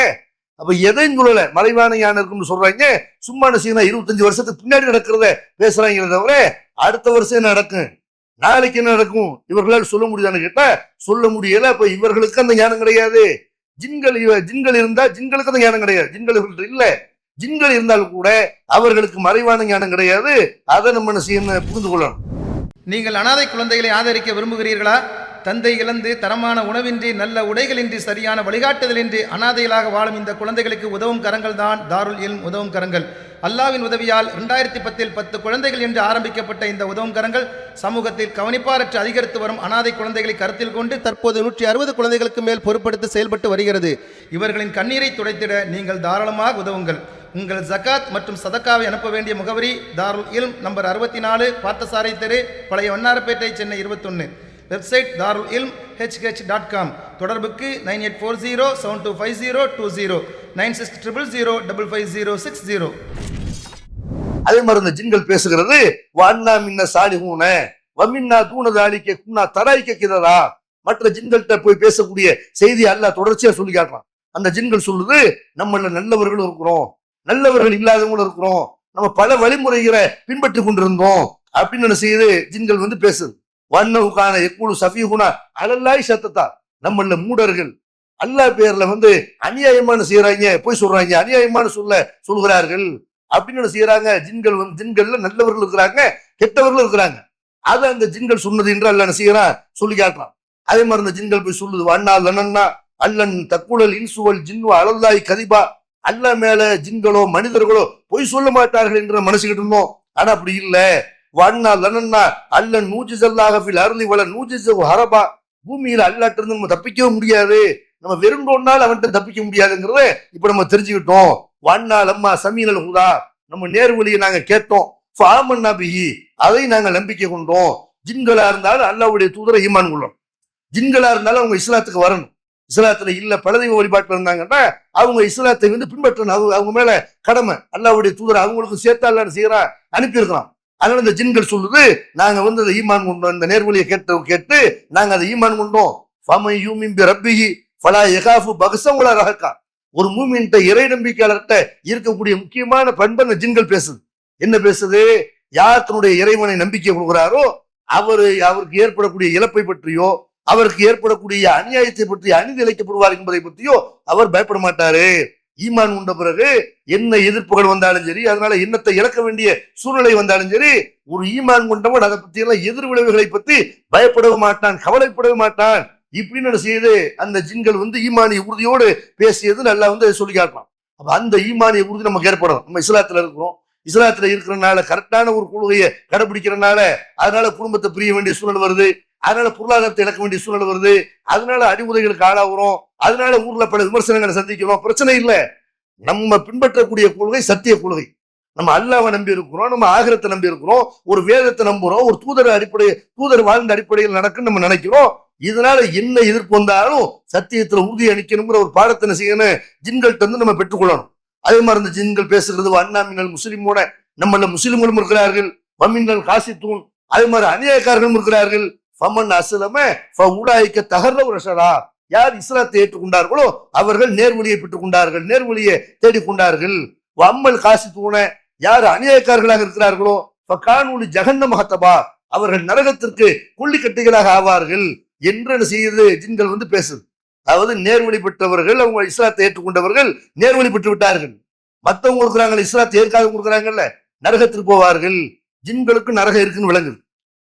அப்ப எதையும் சொல்லல, மறைவான ஞானம் இருக்குன்னு சொல்றாங்க. சும்மா செய்யணும், 25 வருஷத்துக்கு பின்னாடி நடக்கிறத பேசுறாங்களே தவிர அடுத்த வருஷம் என்ன நடக்கும், நாளைக்கு என்ன நடக்கும் இவர்களால் சொல்ல முடியுதான்னு கேட்டா சொல்ல முடியல. அப்ப இவர்களுக்கு அந்த ஞானம் கிடையாது. ஜின்கள் இருந்தா ஜின்களுக்கு அந்த ஞானம் கிடையாது. ஜின்கள் இல்ல, ஜின்கள் இருந்தாலும் கூட அவர்களுக்கு மறைவான ஞானம் கிடையாது. அதை நம்ம என்ன செய்யணும், புரிந்து கொள்ளணும். நீங்கள் அனாதை குழந்தைகளை ஆதரிக்க விரும்புகிறீர்களா? தந்தை இழந்து தரமான உணவின்றி, நல்ல உடைகளின்றி, சரியான வழிகாட்டுதலின்றி அனாதைகளாக வாழும் இந்த குழந்தைகளுக்கு உதவும் கரங்கள் தான் தாருல் இல்ம் உதவும் கரங்கள். அல்லாவின் உதவியால் 2010 10 குழந்தைகள் என்று ஆரம்பிக்கப்பட்ட இந்த உதவும் கரங்கள் சமூகத்தில் கவனிப்பாரற்று அதிகரித்து வரும் அனாதை குழந்தைகளை கருத்தில் கொண்டு தற்போது 160 குழந்தைகளுக்கு மேல் பொறுப்படுத்தி செயல்பட்டு வருகிறது. இவர்களின் கண்ணீரை துடைத்திட நீங்கள் தாராளமாக உதவுங்கள். உங்கள் ஜகாத் மற்றும் சதக்காவை அனுப்ப வேண்டிய முகவரி தாருல் இல்ம், நம்பர் 64, பார்த்தசாரை தெரு, பழைய வண்ணாரப்பேட்டை, சென்னை 21. வெப்சைட் தாருல் இல்ம் hh.com. தொடர்புக்கு 9840725020 9600055060. அதே மாதிரி இந்த ஜின்கள் பேசுகிறது, வான்னா மின்ன சாலிஹூன வமின்னா தூணதாலிக்க குன்னா தராய்க்க கிதரா. மற்ற ஜின்கள்கிட்ட போய் பேசக்கூடிய செய்தி அல்லாஹ் தொடர்ச்சியா சொல்லி காட்டுறான். அந்த ஜின்கள் சொல்லுது, நம்மள நல்லவர்களும் இருக்கிறோம், நல்லவர்கள் இல்லாதவங்களும் இருக்கிறோம், நம்ம பல வழிமுறைகளை பின்பற்றி கொண்டிருந்தோம் அப்படின்னு என்ன செய்யுது, ஜின்கள் பேசுது. வண்ணவுக்கான எக்குழு சஃபீகுனா அலல்லாய் சத்தத்தா, நம்மள மூடர்கள் அல்லாஹ் பேர்ல அநியாயமான செய்யறாங்க, போய் சொல்றாங்க, அநியாயமான சொல்கிறார்கள் அப்படின்னு செய்யறாங்க. ஜின்கள்ல நல்லவர்கள் இருக்கிறாங்க, கெட்டவர்கள் இருக்கிறாங்க. அது அந்த ஜின்கள் சொன்னது என்று அல்ல செய்யறான் சொல்லி காட்டுறான். அதே மாதிரி இந்த ஜின்கள் போய் சொல்லுது, வண்ணா லனன்னா அல்லன் தக்குழல் இன்சுவல் ஜின்னு அலல்லாய் கதிபா. அல்ல மேல ஜின்களோ மனிதர்களோ பொய் சொல்ல மாட்டார்கள் என்று மனசுக்கிட்டு இருந்தோம். ஆனா அப்படி இல்ல. வண்ணா லனன்னா அல்லன் நூஜிசல்லாக ஃபில் அர்லி வல நூஜிஸு ஹரபா. பூமியில அல்லாட்ட இருந்து நம்ம தப்பிக்கவே முடியாது, நம்ம வெறுண்டோம்னால அவன்கிட்ட தப்பிக்க முடியாதுங்கிறத இப்ப நம்ம தெரிஞ்சுக்கிட்டோம். வண்ணா லம்மா சமீனல் ஹுதா, நம்ம நேர்வழியை நாங்க கேட்டோம். ஃபாமன்னா பிஹி, அதை நாங்க நம்பிக்கை கொண்டோம். ஜின்களா இருந்தாலும் அல்லாஹ்வுடைய தூதரை ஈமான் கொள்ளணும். ஜின்களா இருந்தாலும் அவங்க இஸ்லாத்துக்கு வரணும். இஸ்லாத்துல இல்ல பலதெய்வ வழிபாட்டு இருந்தாங்கன்னா அவங்க இஸ்லாத்தை பின்பற்றணும். அவங்க மேல கடமை. அல்லாஹ்வுடைய தூதர் அவங்களுக்கு சேர்த்தா அல்லாஹ் செய்யறா அனுப்பியிருக்கலாம். அதனால இந்த ஜின்கள் சொல்லுது, நாங்க அதை ஈமான் கொண்டோம், இந்த நேர்வழியை கேட்டு நாங்க அதை ஈமான் கொண்டோம். ஒரு மூமின்ட்ட இறை நம்பிக்கையாளர்கிட்ட இருக்கக்கூடிய முக்கியமான பண்பு அந்த ஜின்கள் பேசுது. என்ன பேசுது? யார் தன்னுடைய இறைவனை நம்பிக்கை கொள்கிறாரோ அவருக்கு ஏற்படக்கூடிய இழப்பை பற்றியோ, அவருக்கு ஏற்படக்கூடிய அநியாயத்தை பற்றி அநீதி இழைக்கப்படுவார் என்பதை பற்றியோ அவர் பயப்பட மாட்டாரு. ஈமான் உண்ட பிறகு என்ன எதிர்ப்புகள் வந்தாலும் சரி, அதனால எண்ணத்தை இழக்க வேண்டிய சூழ்நிலை வந்தாலும் சரி, ஒரு ஈமான் கொண்டவன் அதை பத்தி எல்லாம் எதிர் விளைவுகளை பத்தி பயப்படவே மாட்டான், கவலைப்படவே மாட்டான். இப்படின்னு என்ன செய்யுது, அந்த ஜின்கள் ஈமானிய உறுதியோடு பேசியது நல்லா சொல்லி காட்டலாம். அப்ப அந்த ஈமானிய உறுதி நமக்கு ஏற்படும். நம்ம இஸ்லாத்துல இருக்கிறோம், இஸ்லாத்துல இருக்கிறனால கரெக்டான ஒரு கொள்கையை கடைபிடிக்கிறனால அதனால குடும்பத்தை பிரிய வேண்டிய சூழ்நிலை வருது, அதனால பொருளாதாரத்தை இழக்க வேண்டிய சூழ்நிலை வருது, அதனால அடிமுறைகளுக்கு ஆளாகிறோம், அதனால ஊர்ல பல விமர்சனங்களை சந்திக்கிறோம். பிரச்சனை இல்லை. நம்ம பின்பற்றக்கூடிய கொள்கை சத்திய கொள்கை. நம்ம அல்லாஹ்வை நம்பி இருக்கிறோம், நம்ம ஆகிரத்தை நம்பி இருக்கிறோம், ஒரு வேதத்தை நம்புறோம், ஒரு தூதர் வாழ்ந்த அடிப்படையில் நடக்குன்னு நம்ம நினைக்கிறோம். இதனால என்ன எதிர்ப்பு வந்தாலும் சத்தியத்துல உறுதி அளிக்கணுங்கிற ஒரு பாடத்தை செய்யணும் ஜின்கள்கிட்ட நம்ம பெற்றுக்கொள்ளணும். அதே மாதிரி இந்த ஜின்கள் பேசுகிறது, அண்ணா மின்னல் முஸ்லிமோட நம்மள முஸ்லிம்களும் இருக்கிறார்கள், வமின்னல் காசித்தூன், அதே மாதிரி அநியாயக்காரர்களும் இருக்கிறார்கள். ஃபமன் அஸ்லம ஃபஉலாயிக தஹர்ரவ் ரஷதா, யார் இஸ்லாத்தை ஏற்றுக்கொண்டார்களோ அவர்கள் நேர்வழியை பெற்றுக் கொண்டார்கள், நேர்வழியை தேடிக்கொண்டார்கள். வம்மல் காசித்தூன, யார் அநியாயக்காரர்களாக இருக்கிறார்களோ ஃபகானூலி ஜஹன்னம ஹத்தபா, அவர்கள் நரகத்திற்கு கொள்ளிக்கட்டைகளாக ஆவார்கள் என்று செய்து ஜின்கள் பேசுது. அதாவது நேர்வழி பெற்றவர்கள், அவங்க இஸ்லாத்தை ஏற்றுக்கொண்டவர்கள் நேர்வழி பெற்று விட்டார்கள். மத்தவங்க இருக்கிறாங்க இஸ்லாத்தை ஏற்காதவங்க இருக்கிறாங்கல்ல, நரகத்திற்கு போவார்கள். ஜின்களுக்கு நரகம் இருக்குன்னு விளங்குது.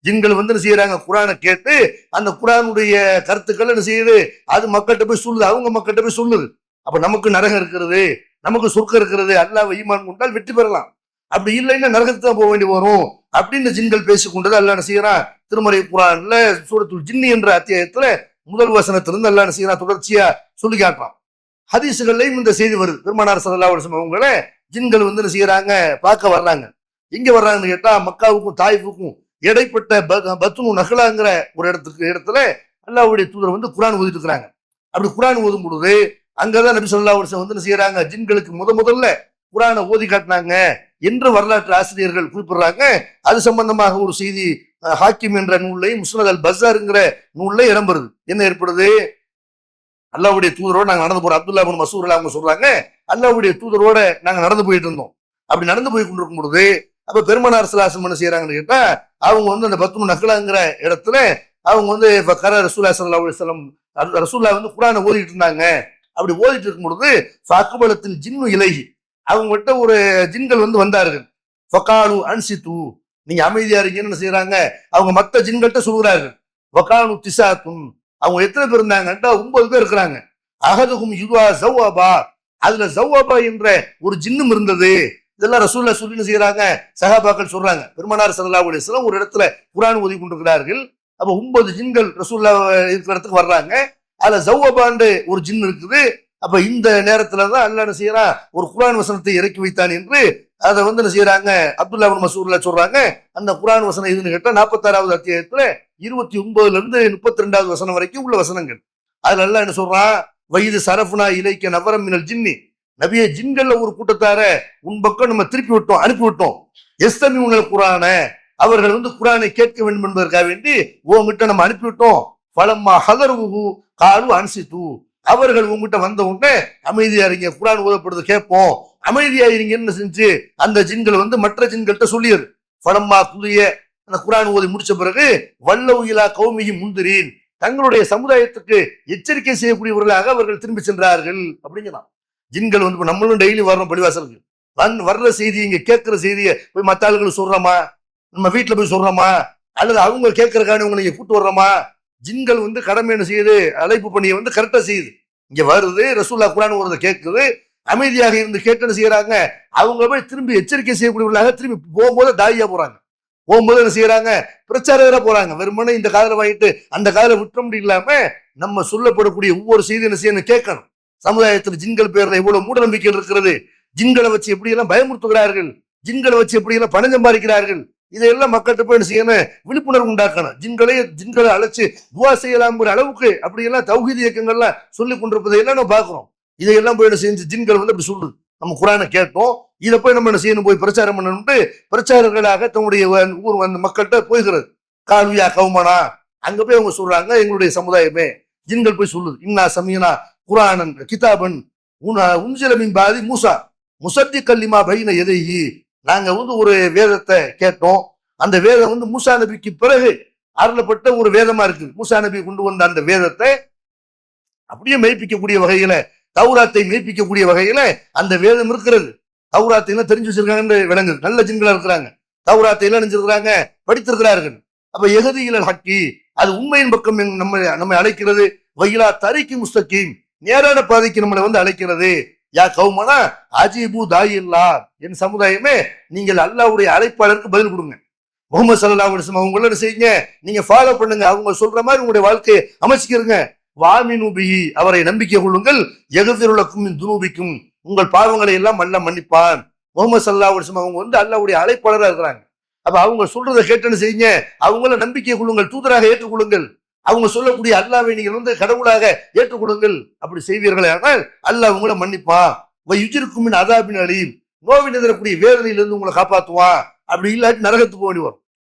ஜின்கள் வந்து என்ன செய்யறாங்க, குரானை கேட்டு அந்த குரானுடைய கருத்துக்கள் என்ன செய்யுது, அது மக்கள்கிட்ட போய் சொல்லுது, அவங்க மக்கள்கிட்ட போய் சொல்லுது. அப்ப நமக்கு நரகம் இருக்கிறது, நமக்கு சொர்க்கம் இருக்கிறது, அல்லாஹ் ஈமான் கொண்டால் வெற்றி பெறலாம், அப்படி இல்லைன்னா நரகத்துக்கு தான் போக வேண்டி வரும் அப்படின்னு ஜின்கள் பேசிக்கொண்டது அல்லாஹ் என்ன செய்யறான், திருமறை குரான்ல சூரத்துல் ஜின்னி என்ற அத்தியாயத்துல முதல் வசனத்திலிருந்து அல்லாஹ் என்ன செய்யறான், தொடர்ச்சியா சொல்லி காட்டுறான். ஹதீசுகள்லையும் இந்த செய்தி வருது. பெருமானார் ஸல்லல்லாஹு அலைஹி வஸல்லம் அவங்கள ஜின்கள் வந்து என்ன செய்யறாங்க, பார்க்க வர்றாங்க. இங்க வர்றாங்கன்னு கேட்டா மக்காவுக்கும் தாயிஃபுக்கும் இடைப்பட்ட பத்னு நஹ்லாங்கிற ஒரு இடத்துல அல்லாஹ்வுடைய தூதர் வந்து குரான் ஓதிட்டு இருக்கிறாங்க. அப்படி குரான் ஓதும் பொழுது அங்கதான் நபி ஸல்லல்லாஹு அலைஹி வஸல்லம் வந்து என்ன செய்யறாங்க, ஜின்களுக்கு முதல்ல குரானை ஓதி காட்டினாங்க என்று வரலாற்று ஆசிரியர்கள் குறிப்பிடுறாங்க. அது சம்பந்தமாக ஒரு செய்தி ஹாக்கிம் என்ற நூல்லையும் முஸ்னத் அல் பஸார்ங்கிற நூல்ல இடம்பெறுது. என்ன ஏற்படுது, அல்லாஹ்வுடைய தூதரோட நாங்க நடந்து போறோம். அப்துல்லா இப்னு மஸ்ஊத் அவங்க சொல்றாங்க, அல்லாஹ்வுடைய தூதரோட நாங்க நடந்து போயிட்டு இருந்தோம். அப்படி நடந்து போய் கொண்டிருக்கும் பொழுது அப்ப பெருமானார் ஸல்லல்லாஹு அலைஹி வஸல்லம் என்ன செய்யறாங்கன்னு கேட்டா, அவங்க வந்து அந்த பத்னு நஹ்லாங்கிற இடத்துல அவங்க வந்து ரசூலுல்லாஹி ஸல்லல்லாஹு அலைஹி வஸல்லம் ரசூலுல்லாஹ் வந்து குர்ஆனை ஓதிட்டு இருந்தாங்க. அப்படி ஓதிட்டு இருக்கும் பொழுது ஃபஅக்பலத்தில் ஜின்னு இலைஹி, அவங்ககிட்ட ஒரு ஜின்கள் வந்து வந்தார்கள். ஃபகாலு அன்சித்து, நீங்க அமைதியா இருக்கீங்கன்னு என்ன செய்யறாங்க, அவங்க மத்த ஜின்கள்கிட்ட சொல்கிறார்கள். வகானு திசாத்தும், அவங்க எத்தனை பேர் இருந்தாங்கன்ட்டா 9 பேர் இருக்கிறாங்க. அஹதுஹும் யுவா ஜவ்வபா, அதுல ஜவ்வபா என்ற ஒரு ஜின்னும் இருந்தது. இதெல்லாம் ரசூலுல்லாஹ் சொல்லி செய்யறாங்க, சஹாபாக்கள் சொல்றாங்க. பெருமானார் ஸல்லல்லாஹு அலைஹி வஸல்லம் ஒரு இடத்துல குர்ஆன் ஓதி கொண்டிருக்கிறார்கள். அப்ப 9 ஜின்கள் ரசூலுல்லாஹ் இருக்கிற இடத்துக்கு வர்றாங்க. அதுல ஜவ்வபான்னு ஒரு ஜின் இருக்குது. அப்ப இந்த நேரத்துலதான் அல்லாஹ் என்ன செய்யறான், ஒரு குர்ஆன் வசனத்தை இறக்கி வைத்தான் என்று அதை வந்து என்ன செய்யறாங்க, அப்துல்லா இப்னு மஸ்ஊத் சொல்றாங்க. அந்த குர்ஆன் வசனம் எதுன்னு கேட்டா 46வது அத்தியாயத்துல 29ல இருந்து 32வது வசனம் வரைக்கும் உள்ள வசனங்கள். அதுல அல்லாஹ் என்ன சொல்றான், வயது சரஃபுனா இலைக்க நவரம் மினல் ஜின்னி, நபியே ஜின்கள்ல ஒரு கூட்டத்தார உன் பக்கம் நம்ம திருப்பி விட்டோம், அனுப்பி விட்டோம். எஸ்தமிஉனல் குர்ஆன, அவர்கள் வந்து குர்ஆனை கேட்க வேண்டும் என்பதற்காக வேண்டி உங்ககிட்ட நம்ம அனுப்பி விட்டோம். ஃபலம்மா ஹதருஹு காலு அன்சித்து, அவர்கள் உங்ககிட்ட வந்த உடனே அமைதியா இருங்க, குர்ஆன் ஓதப்படுது கேட்போம், அமைதியா இருங்கன்னு செஞ்சு அந்த ஜின்கள் வந்து மற்ற ஜின்கள்கிட்ட சொல்லியது. ஃபலம்மா புதிய அந்த குர்ஆன் ஓதி முடிச்ச பிறகு வல்லவு இலா கௌமிஹி முந்திரீன், தங்களுடைய சமுதாயத்துக்கு எச்சரிக்கை செய்யக்கூடியவர்களாக அவர்கள் திரும்பி சென்றார்கள் அப்படிங்கிறான். ஜின்கள் வந்து நம்மளும் டெய்லி வர்றோம் பள்ளிவாசலுக்கு, வர்ற செய்தி இங்க கேட்கிற செய்தியை போய் மத்த ஆளுகளுக்கு சொல்றோமா, நம்ம வீட்டுல போய் சொல்றோமா, அல்லது அவங்க கேட்கறக்கான உங்களை இங்க கூட்டு வர்றோமா? ஜின்கள் வந்து கடமை என்ன செய்யுது, அழைப்பு பணியை வந்து கரெக்டா செய்யுது. இங்க வருது, ரசூலுல்லாஹ் குர்ஆன் ஓதுறத கேட்குது, அமைதியாக இருந்து கேட்டு என்ன செய்யறாங்க, அவங்க போய் திரும்பி எச்சரிக்கை செய்யக்கூடியவர்களாக திரும்பி போகும்போது தாயியா போறாங்க, போகும்போது என்ன செய்யறாங்க, பிரச்சாரகரா போறாங்க. வெறுமனே இந்த காதல வாங்கிட்டு அந்த காதல விட்டுற முடியும் இல்லாம நம்ம சொல்லப்படக்கூடிய ஒவ்வொரு செய்தி என்ன செய்யணும், கேட்கணும். சமுதாயத்தில் ஜின்கள் பேர்ல எவ்வளவு மூட நம்பிக்கைகள் இருக்கிறது, ஜின்களை வச்சு எப்படி எல்லாம் பயமுறுத்துகிறார்கள், ஜின்களை வச்சு எப்படி எல்லாம் பணம் சம்பாதிக்கிறார்கள், இதையெல்லாம் மக்கள்கிட்ட போய் என்ன செய்யணும், விழிப்புணர்வு உண்டாக்கணும். ஜின்களை அழைச்சு துவா செய்யலாம்ங்கிற அளவுக்கு அப்படி எல்லாம் தௌஹீத் இயக்கங்கள்லாம் சொல்லி கொண்டிருப்பதை எல்லாம் நம்ம பார்க்கிறோம். இதையெல்லாம் போய் என்ன செஞ்சு ஜின்கள் வந்து அப்படி சொல்லுது, நம்ம குர்ஆனை கேட்டோம், இதை போய் நம்ம என்ன செய்யணும், போய் பிரச்சாரம் பண்ணணும்ட்டு பிரச்சாரர்களாக தன்னுடைய ஊர் வந்து மக்கள்கிட்ட போய்கிறது. காலுயா கௌமனா, அங்க போய் அவங்க சொல்றாங்க, எங்களுடைய சமுதாயமே, ஜின்கள் போய் சொல்லுது, இன்னா சமீனா குர்ஆனன் கிதாபன் உன்சில மின் பாதி மூசா முஸத்திகல் லிமா பைன யதைஹி, நாங்க வந்து ஒரு வேதத்தை கேட்டோம், அந்த வேதம் வந்து மூசா நபிக்கு பிறகு அருளப்பட்ட ஒரு வேதமா இருக்கு. மூசா நபி கொண்டு வந்த அந்த வேதத்தை அப்படியே மெய்ப்பிக்கக்கூடிய வகையில, தௌராத்தை மெய்ப்பிக்கக்கூடிய வகையில அந்த வேதம் இருக்கிறது. தௌராத்தை எல்லாம் தெரிஞ்சு வச்சிருக்காங்கன்னு விளங்குது. நல்ல ஜின்களா இருக்கிறாங்க, தௌராத்தை எல்லாம் நினைச்சிருக்கிறாங்க, படித்திருக்கிறார்கள். அப்ப எஹதியிலல் ஹக்கி, அது உண்மையின் பக்கம் நம்மை அழைக்கிறது. வயிலா தரிக்கு முஸ்தகீம், நேரான பாதைக்கு நம்மளை வந்து அழைக்கிறது. யா கௌமனா அஜீபு தாயில்லா, என் சமுதாயமே நீங்கள் அல்லாஹ்வுடைய அழைப்பாளருக்கு பதில் கொடுங்க. முஹம்மது ஸல்லல்லாஹு அலைஹி வஸல்லம் அவங்கள செய்யுங்க, நீங்க ஃபாலோ பண்ணுங்க, அவங்க சொல்ற மாதிரி உங்களுடைய வாழ்க்கையை அமைச்சுக்கிறங்க. வாமினு பிஹி, அவரை நம்பிக்கை கொள்ளுங்கள். யக்ஃபிரு லக்கும் மின் துனூபிக்கும், உங்கள் பாவங்களை எல்லாம் அல்லாஹ் மன்னிப்பான். முஹம்மது ஸல்லல்லாஹு அலைஹி வஸல்லம் அவங்க வந்து அல்லாஹ்வுடைய அழைப்பாளராக இருக்கிறாங்க. அப்ப அவங்க சொல்றதை கேட்டுன்னு செய்யுங்க, அவங்கள நம்பிக்கை கொள்ளுங்கள், தூதராக ஏற்றுக்கொள்ளுங்கள், அவங்க சொல்லக்கூடிய அல்லாஹ்வை நீங்கள் வந்து கடவுளாக ஏற்றுக்கொள்ளுங்கள். அப்படி செய்வீர்களே ஆனால் அல்லாஹ் உங்களை மன்னிப்பான். யுஜிருக்கும் மின் அதாபின் அலீம், நோவினை தரக்கூடிய வேதனையிலிருந்து உங்களை காப்பாற்றுவான். அப்படி இல்லாட்டி நரகத்துக்கு போக வேண்டி வரும்.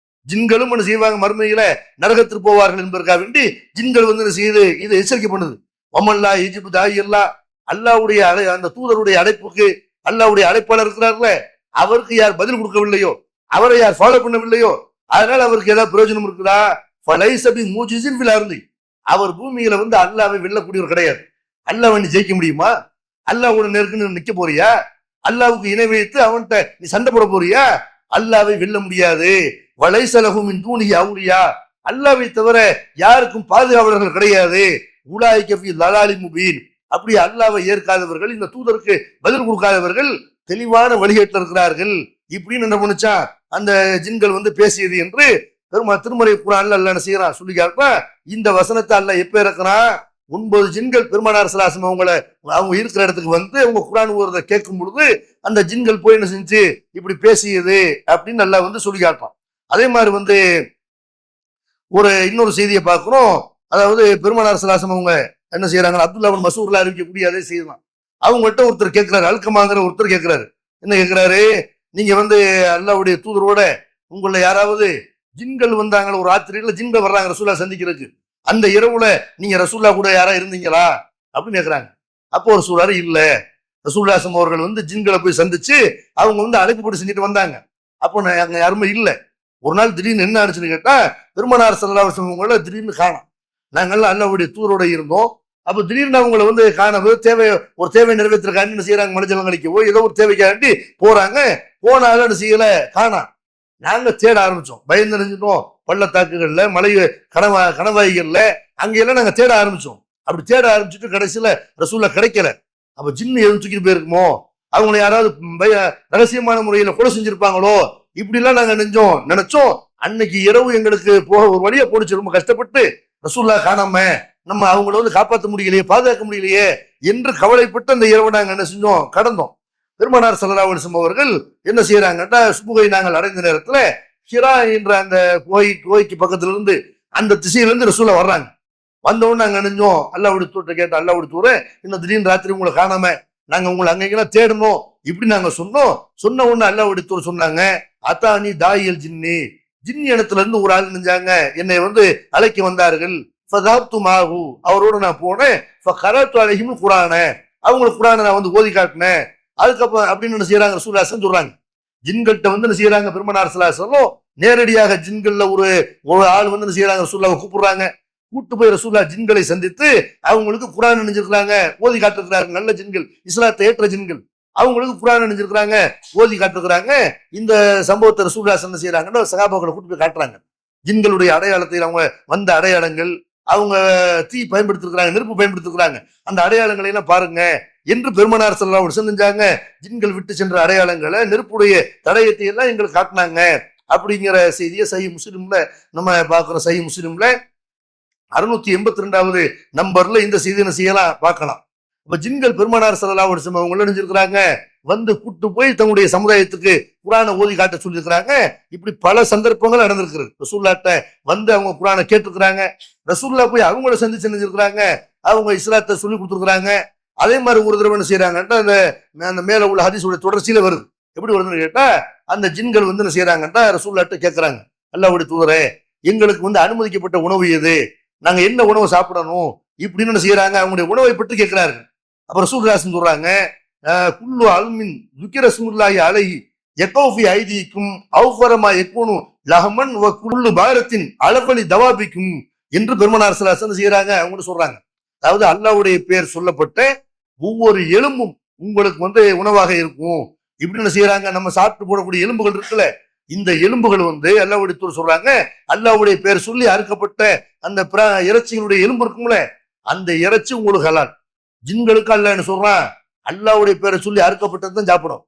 ஜின்களும் என்ன செய்வாங்க, மறுமையில நரகத்திற்கு போவார்கள் என்பதற்காக வேண்டி ஜின்கள் வந்து செய்து இதை எச்சரிக்கை பண்ணுது. ஒமல்லா எஜிபு தாய் அல்லா, அல்லாஹ்வுடைய அந்த தூதருடைய அழைப்புக்கு அல்லாஹ்வுடைய அழைப்பாளர் இருக்கிறார்களே, அவருக்கு யார் பதில் கொடுக்கவில்லையோ, அவரை யார் ஃபாலோ பண்ணவில்லையோ, அதனால அவருக்கு ஏதாவது பிரயோஜனம் இருக்குதா? ஃபலைஸ பி மூஜிஸின் ஃபில் அர்தி, அவர் பூமியில வந்து அல்லாவை வெல்லக்கூடியவர் கிடையாது. அல்லாஹ் நீ ஜெயிக்க முடியுமா? அல்லாஹ்வோட நெருக்குன்னு நிக்க போறியா? அல்லாவுக்கு இணை வைத்து அவன்கிட்ட நீ சண்டை போட போறியா? அல்லாவை வெல்ல முடியாது. வலைசலகும் தூணிய அவுலியா, அல்லாவை தவிர யாருக்கும் பாதுகாவலர்கள் கிடையாது. உலாய்க ஃபீ லலாலி முபீன், அப்படி அல்லாவை ஏற்காதவர்கள், இந்த தூதருக்கு பதில் கொடுக்காதவர்கள் தெளிவான வழிகேட்டில் இருக்கிறார்கள். இப்படின்னு என்ன பண்ணுச்சா அந்த ஜின்கள் வந்து பேசியது என்று திருமறை குர்ஆன்ல அல்லாஹ் என்ன செய்யறான் சொல்லி காட்டுறான். இந்த வசனத்தை அல்லாஹ் எப்ப இறக்குறான்? 9 ஜின்கள் பெருமானார் ஸல்லல்லாஹு அலைஹி வஸல்லம் அவங்க இருக்கிற இடத்துக்கு வந்து அவங்க குர்ஆன் ஓதுறத கேட்கும் பொழுது அந்த ஜின்கள் போய் என்ன செஞ்சு இப்படி பேசியது அப்படின்னு அல்லாஹ் வந்து சொல்லி காட்டுறான். அதே மாதிரி வந்து இன்னொரு செய்தியை பார்க்கிறோம். அதாவது பெருமானார் ஸல்லல்லாஹு அலைஹி வஸல்லம் அவங்க என்ன செய்யறாங்க, அப்துல்லா இப்னு மஸ்ஊத்ல அறிவிக்கக்கூடிய அதே செய்யலாம். அவங்ககிட்ட ஒருத்தர் கேட்கிறாரு, அல்கமாங்கிற ஒருத்தர் கேட்கிறாரு. என்ன கேட்கிறாரு? நீங்க வந்து அல்லாஹ்வுடைய தூதரோட உங்களை யாராவது ஜின்கள் வந்தாங்க, ஒரு ராத்திரியில ஜின்கள் வர்றாங்க ரசூலா சந்திக்கிறதுக்கு, அந்த இரவுல நீங்க ரசூல்லா கூட யாரா இருந்தீங்களா அப்படின்னு கேட்கிறாங்க. அப்போ ஒரு சொல்றாரு, இல்ல, ரசூலுல்லாஹி அவர்கள் வந்து ஜின்களை போய் சந்திச்சு அவங்க வந்து அழைப்பு போட்டு செஞ்சுட்டு வந்தாங்க. அப்போ அங்க யாருமே இல்லை. ஒரு நாள் திடீர்னு என்ன ஆச்சுன்னு கேட்டா பெருமானார் ஸல்லல்லாஹு அலைஹி வஸல்லம் அவங்கள திடீர்னு காணோம். நாங்கெல்லாம் அல்லாஹ்வுடைய தூதரோட இருந்தோம். அப்ப திடீர்னு அவங்களை வந்து காணவே ஒரு தேவை நிறைவேற்றிருக்காங்க. என்ன செய்யறாங்க, மனிதர்களுக்கு போய் ஏதோ ஒரு தேவைக்காண்டி போறாங்க. போனாலும் என்ன செய்யல, காணா. நாங்க தேட ஆரம்பிச்சோம், பயந்து நினைஞ்சிட்டோம். பள்ளத்தாக்குகள்ல, மலை கணவாய்கள்ல அங்கெல்லாம் நாங்க தேட ஆரம்பிச்சோம். அப்படி தேட ஆரம்பிச்சுட்டு கடைசியில ரசூலுல்லாஹ் கிடைக்கல. அப்ப ஜின்னு எதுவும் தூக்கிட்டு போயிருக்குமோ, அவங்களை யாராவது ரகசியமான முறையில கொலை செஞ்சிருப்பாங்களோ, இப்படி எல்லாம் நாங்க நினைச்சோம். அன்னைக்கு இரவு எங்களுக்கு போக ஒரு வழியா போடுச்சு. ரொம்ப கஷ்டப்பட்டு ரசூலுல்லாஹ் காணாம நம்ம அவங்கள வந்து காப்பாற்ற முடியலையே, பாதுகாக்க முடியலையே என்று கவலைப்பட்டு அந்த இரவு நாங்க என்ன செஞ்சோம், கடந்தோம். பெருமானார் ஸல்லல்லாஹு அலைஹி வஸல்லம் அவர்கள் என்ன செய்யறாங்கன்னா, சுபுகை நாங்கள் அடைந்த நேரத்துல ஹிரா என்ற அந்த குகைக்கு பக்கத்துல இருந்து அந்த திசையில இருந்து ரசூலுல்லாஹ் வர்றாங்க. வந்தவொன்னு நாங்க நினைஞ்சோம், அல்லாஹ்வுடைய தூதரை கேட்ட, அல்லாஹ்வுடைய தூதரே, இன்னும் திடீர்னு ராத்திரி உங்களை காணாம நாங்க உங்களை அங்கெல்லாம் தேடணும் இப்படி நாங்க சொன்னோம். சொன்ன உடனே அல்லாஹ்வுடைய தூதர் சொன்னாங்க, அத்தானி தாயியல் ஜின்னி, ஜின்னி இடத்துல இருந்து ஒரு ஆள் நினைஞ்சாங்க, என்னை வந்து அழைக்க வந்தார்கள். அவரோட நான் போனேன். குரானை அவங்களுக்கு குரானை நான் வந்து ஓதி காட்டினேன். அதுக்கப்புறம் அப்படின்னு என்ன செய்யறாங்க, ரசூலுல்லாஹ் சொல்றாங்க. ஜின்கள்கிட்ட வந்து என்ன செய்யறாங்க, பெருமானார் ஸல்லல்லாஹு அலைஹி வஸல்லம் நேரடியாக ஜின்கள்ல ஒரு ஆள் வந்து என்ன செய்யறாங்க, ரசூலுல்லாஹ் கூப்பிடுறாங்க. கூட்டு போய் ரசூலுல்லாஹ் ஜின்களை சந்தித்து அவங்களுக்கு குரான் நினைஞ்சிருக்கிறாங்க, ஓதி காட்டிருக்கிறாங்க. நல்ல ஜின்கள், இஸ்லாத்தை ஏற்ற ஜின்கள், அவங்களுக்கு குரான் நினைஞ்சிருக்கிறாங்க, ஓதி காட்டிருக்கிறாங்க. இந்த சம்பவத்தை ரசூலுல்லாஹ் என்ன செய்யறாங்கன்னா சஹாபாக்களை கூட்டு போய் காட்டுறாங்க. ஜின்களுடைய அடையாளத்தை, அவங்க வந்த அடையாளங்கள், அவங்க தீ பயன்படுத்திருக்கிறாங்க, நெருப்பு பயன்படுத்திருக்கிறாங்க, அந்த அடையாளங்களை எல்லாம் பாருங்க என்று பெருமானார் ஸல்லல்லாஹு அலைஹி வஸல்லம் செஞ்சாங்க. ஜின்கள் விட்டு சென்ற அடையாளங்களை, நெருப்புடைய தடயத்தை எல்லாம் எங்களுக்கு காட்டினாங்க அப்படிங்கிற செய்தியை சஹீஹ் முஸ்லிம்ல நம்ம பார்க்கிறோம். சஹீஹ் முஸ்லிம்ல 682வது நம்பர்ல இந்த செய்தியை செய்யலாம் பார்க்கலாம். இப்ப ஜின்கள் பெருமானார் ஸல்லல்லாஹு அலைஹி வஸல்லம் அவங்க நினைச்சிருக்கிறாங்க, வந்து கூட்டு போய் தன்னுடைய சமுதாயத்துக்கு குரானை ஓதி காட்ட சொல்லியிருக்கிறாங்க. இப்படி பல சந்தர்ப்பங்கள் நடந்திருக்கிறது. ரசூலுல்லாஹ்ட்ட வந்து அவங்க குரானை கேட்டிருக்கிறாங்க. ரசூலுல்லாஹ் போய் அவங்கள சந்திச்சு நினைச்சிருக்கிறாங்க, அவங்க இஸ்லாத்தை சொல்லி கொடுத்துருக்காங்க. அதே மாதிரி ஒரு தடவை என்ன செய்யறாங்கன்னா, அந்த மேல உள்ள ஹதீஸுடைய தொடர்ச்சியில வருது. எப்படி வருதுன்னு கேட்டா, அந்த ஜின்கள் வந்து என்ன செய்யறாங்கன்னா ரசூலுல்லாஹ்ட்ட கேட்கறாங்க, அல்லாஹ்வுடைய தூதரே, எங்களுக்கு வந்து அனுமதிக்கப்பட்ட உணவு எது, நாங்க என்ன உணவு சாப்பிடணும் இப்படின்னு என்ன செய்யறாங்க, அவங்களுடைய உணவை பற்றி கேட்கிறார்கள். அப்ப ரசூலுல்லாஹ் சொல்றாங்க, குல்லு அல்மின் ذكر اسم الله عليه يقع في ايديكم اوفرما يكون لحما وكل بارة على தவாபிக்கும் என்று பெருமானார் ஸல்லல்லாஹு அலைஹி வஸல்லம் செய்யறாங்க. அவங்க சொல்றாங்க, அதாவது அல்லாஹ்வுடைய பேர் சொல்லப்பட்ட ஒவ்வொரு எலும்பும் உங்களுக்கு வந்து உணவாக இருக்கும் இப்படின்னு செய்யறாங்க. நம்ம சாப்பிட்டு போடக்கூடிய எலும்புகள் இருக்குல்ல, இந்த எலும்புகள் வந்து அல்லாஹ்வுடைய தூதர் சொல்றாங்க, அல்லாஹ்வுடைய பேர் சொல்லி அறுக்கப்பட்ட அந்த இறைச்சிகளுடைய எலும்பு இருக்கும்ல, அந்த இறைச்சி உங்களுக்கு ஹலால். ஜின்களுக்கு அல்லாஹ் என்ன சொல்றான், அல்லாஹ்வுடைய பேரை சொல்லி அறுக்கப்பட்டதுதான் சாப்பிடும்.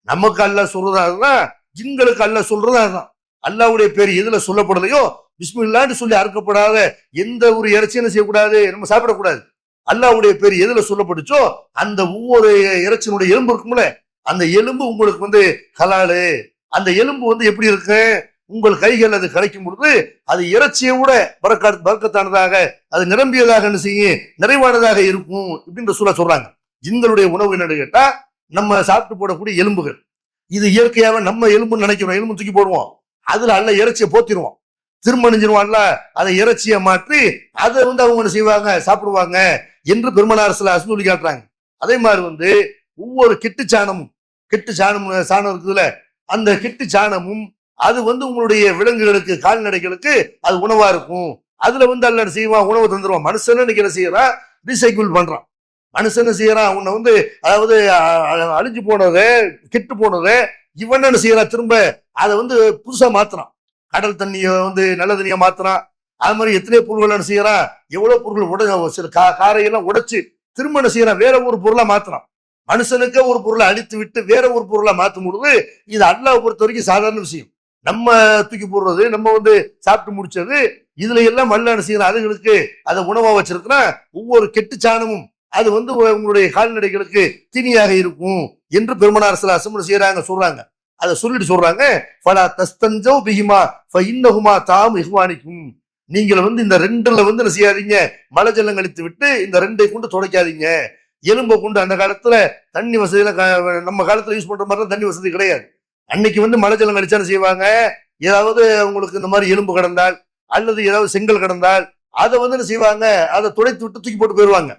நமக்கு அல்லாஹ் சொல்றதா அதுதான், ஜின்களுக்கு அல்லாஹ் சொல்றதா அதுதான். அல்லாஹ்வுடைய பேர் எதுல சொல்லப்படலையோ, பிஸ்மில்லான்னு சொல்லி அறுக்கப்படாத எந்த ஒரு இறைச்சியும் செய்யக்கூடாது, நம்ம சாப்பிடக்கூடாது. அல்லாஹ்வுடைய பேர் எதுல சொல்லப்பட்டுச்சோ அந்த ஒவ்வொரு இறைச்சியினுடைய எலும்பு இருக்கும்ல, அந்த எலும்பு உங்களுக்கு வந்து ஹலாலு. அந்த எலும்பு வந்து எப்படி இருக்கு, உங்கள் கைகள் அது கிடைக்கும் பொழுது அது இறைச்சியை விட பரக்கத்தானதாக, அது நிரம்பியதாக என்ன செய்யும், நிறைவானதாக இருக்கும் இப்படின்ற சொல்றாங்க. ஜின்களுடைய உணவு என்னன்னு கேட்டா, நம்ம சாப்பிட்டு போடக்கூடிய எலும்புகள். இது இயற்கையாவே நம்ம எலும்புன்னு நினைக்கிறோம், எலும்பு தூக்கி போடுவோம், அதுல அல்ல இறைச்சியை போத்திடுவோம், திரும்ப நெஞ்சிருவான்ல, அதை இறைச்சியை மாற்றி அதை வந்து அவங்க என்ன செய்வாங்க, சாப்பிடுவாங்க என்று பெருமானார் ஸல்லல்லாஹு அலைஹி வஸல்லம் சொல்லி காட்டுறாங்க. அதே மாதிரி வந்து ஒவ்வொரு கெட்டு சாணம் இருக்குதுல, அந்த கெட்டு சாணமும் அது வந்து உங்களுடைய விலங்குகளுக்கு, கால்நடைகளுக்கு அது உணவா இருக்கும் அதுல வந்து அல்ல செய்வான், உணவு தந்துருவான். மனுஷன் இன்னைக்கு என்ன செய்யறான், ரீசைக்கிள் பண்றான். மனுஷன் என்ன செய்யறான், உன்னை வந்து அதாவது அழிஞ்சு போனதை, கெட்டு போனதை இவன் என்ன செய்யறான், திரும்ப அதை வந்து புதுசா மாத்துறான். கடல் தண்ணிய வந்து நல்ல தண்ணியா மாத்துறான். அது மாதிரி எத்தனை பொருள்கள் என்ன செய்யறான், எவ்வளவு பொருட்கள் சில காரையெல்லாம் உடைச்சு திரும்ப என்ன செய்யறான், வேற ஒரு பொருளா மாத்துறான். மனுஷனுக்கு ஒரு பொருளை அழித்து விட்டு வேற ஒரு பொருளை மாற்றும் பொழுது இது அல்லாஹ் பொறுத்த வரைக்கும் சாதாரண விஷயம். நம்ம தூக்கி போடுறது, நம்ம வந்து சாப்பிட்டு முடிச்சது, இதுல எல்லாம் மல்ல என்ன செய்யறான், அதுகளுக்கு அதை உணவா வச்சிருக்கிறான். ஒவ்வொரு கெட்டு சாணமும் அது வந்து உங்களுடைய கால்நடைகளுக்கு தீனியாக இருக்கும் என்று பெருமனார் ஸல்லல்லாஹு செய்யறாங்க, சொல்றாங்க. அதை சொல்லிட்டு சொல்றாங்க, ஃபலா தஸ்தன்ஜௌ பிஹிமா ஃபஇன்னஹுமா தாம் இஹ்வானிக்கும். நீங்கள் வந்து இந்த ரெண்டுல வந்து என்ன செய்யாதீங்க, மலை ஜலம் கழித்து விட்டு இந்த ரெண்டை கொண்டு துடைக்காதீங்க. எலும்பை கொண்டு அந்த காலத்துல தண்ணி வசதியில நம்ம காலத்துல யூஸ் பண்ற மாதிரி தண்ணி வசதி கிடையாது. அன்னைக்கு வந்து மலை ஜலம் கழிச்சான்னு செய்வாங்க, ஏதாவது உங்களுக்கு இந்த மாதிரி எலும்பு கிடந்தால் அல்லது ஏதாவது செங்கல் கிடந்தால் அதை வந்து என்ன செய்வாங்க, அதை துடைத்து விட்டு தூக்கி போட்டு போயிடுவாங்க.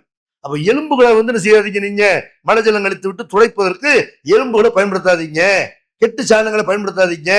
அப்ப எலும்புகளை வந்து என்ன செய்யாதீங்க, நீங்க மலை ஜலம் கழித்து விட்டு துடைப்பதற்கு எலும்புகளை பயன்படுத்தாதீங்க, கெட்டு சாணங்களை பயன்படுத்தாதீங்க.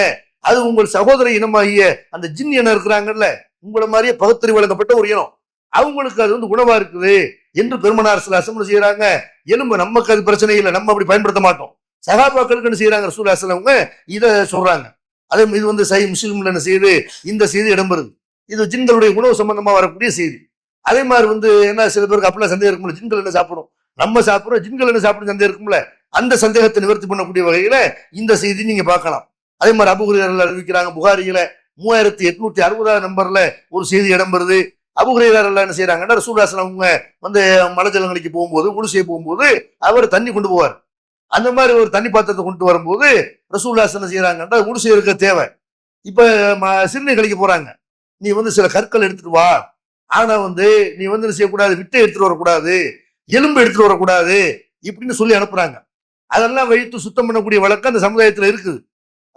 அது உங்கள் சகோதர இனமாகிய அந்த ஜின் இனம் இருக்கிறாங்கல்ல, உங்களை மாதிரியே பகுத்தறிவு வழங்கப்பட்ட ஒரு இனம், அவங்களுக்கு அது வந்து உணவா இருக்குது என்று பெருமனார் ஸல்லல்லாஹு செய்யறாங்க. எலும்பு நமக்கு அது பிரச்சனை இல்லை, நம்ம அப்படி பயன்படுத்த மாட்டோம். சகாபாக்களுக்கு என்ன செய்யறாங்க, ரசூலுல்லாஹி ஸல்லல்லாஹு அலைஹி வஸல்லம் இதை சொல்றாங்க. அதே இது வந்து சஹீஹ் முஸ்லிம்ல என்ன செய்யுது, இந்த செய்தி இடம்பெறுது. இது ஜின்களுடைய உணவு சம்பந்தமா வரக்கூடிய செய்தி. அதே மாதிரி வந்து என்ன, சில பேருக்கு அப்படிலாம் சந்தேகம் இருக்கும்ல, ஜின்கள் என்ன சாப்பிடும், நம்ம சாப்பிடுறோம், ஜின்கள் என்ன சாப்பிடும் சந்தேகம் இருக்கும்ல, அந்த சந்தேகத்தை நிவர்த்தி பண்ணக்கூடிய வகையில இந்த செய்தி நீங்க பார்க்கலாம். அதே மாதிரி அபூ ஹுரைரா அறிவிக்கிறாங்க, புகாரியில 3860 நம்பர்ல ஒரு செய்தி இடம்பெறுது. அபூ ஹுரைரா என்ன செய்யறாங்கன்னா, ரசூலுல்லாஹி ஸல்லல்லாஹு அலைஹி வஸல்லம் வந்து மலை ஜலங்களுக்கு போகும்போது, குழு செய்ய போகும்போது அவர் தண்ணி கொண்டு போவார். அந்த மாதிரி ஒரு தண்ணி பாத்திரத்தை கொண்டு வரும்போது ரசூலுல்லாஹி என்ன செய்யறாங்கன்னா, குழு செய்யறதுக்கு தேவை. இப்ப சிறுநீர் கழிக்க போறாங்க, நீ வந்து சில கற்கள் எடுத்துட்டு வா, ஆனா வந்து நீ வந்து என்ன செய்யக்கூடாது, விட்டை எடுத்துட்டு வரக்கூடாது, எலும்பு எடுத்துட்டு வரக்கூடாது இப்படின்னு சொல்லி அனுப்புறாங்க. அதெல்லாம் வைத்து சுத்தம் பண்ணக்கூடிய வழக்கம் அந்த சமுதாயத்துல இருக்குது.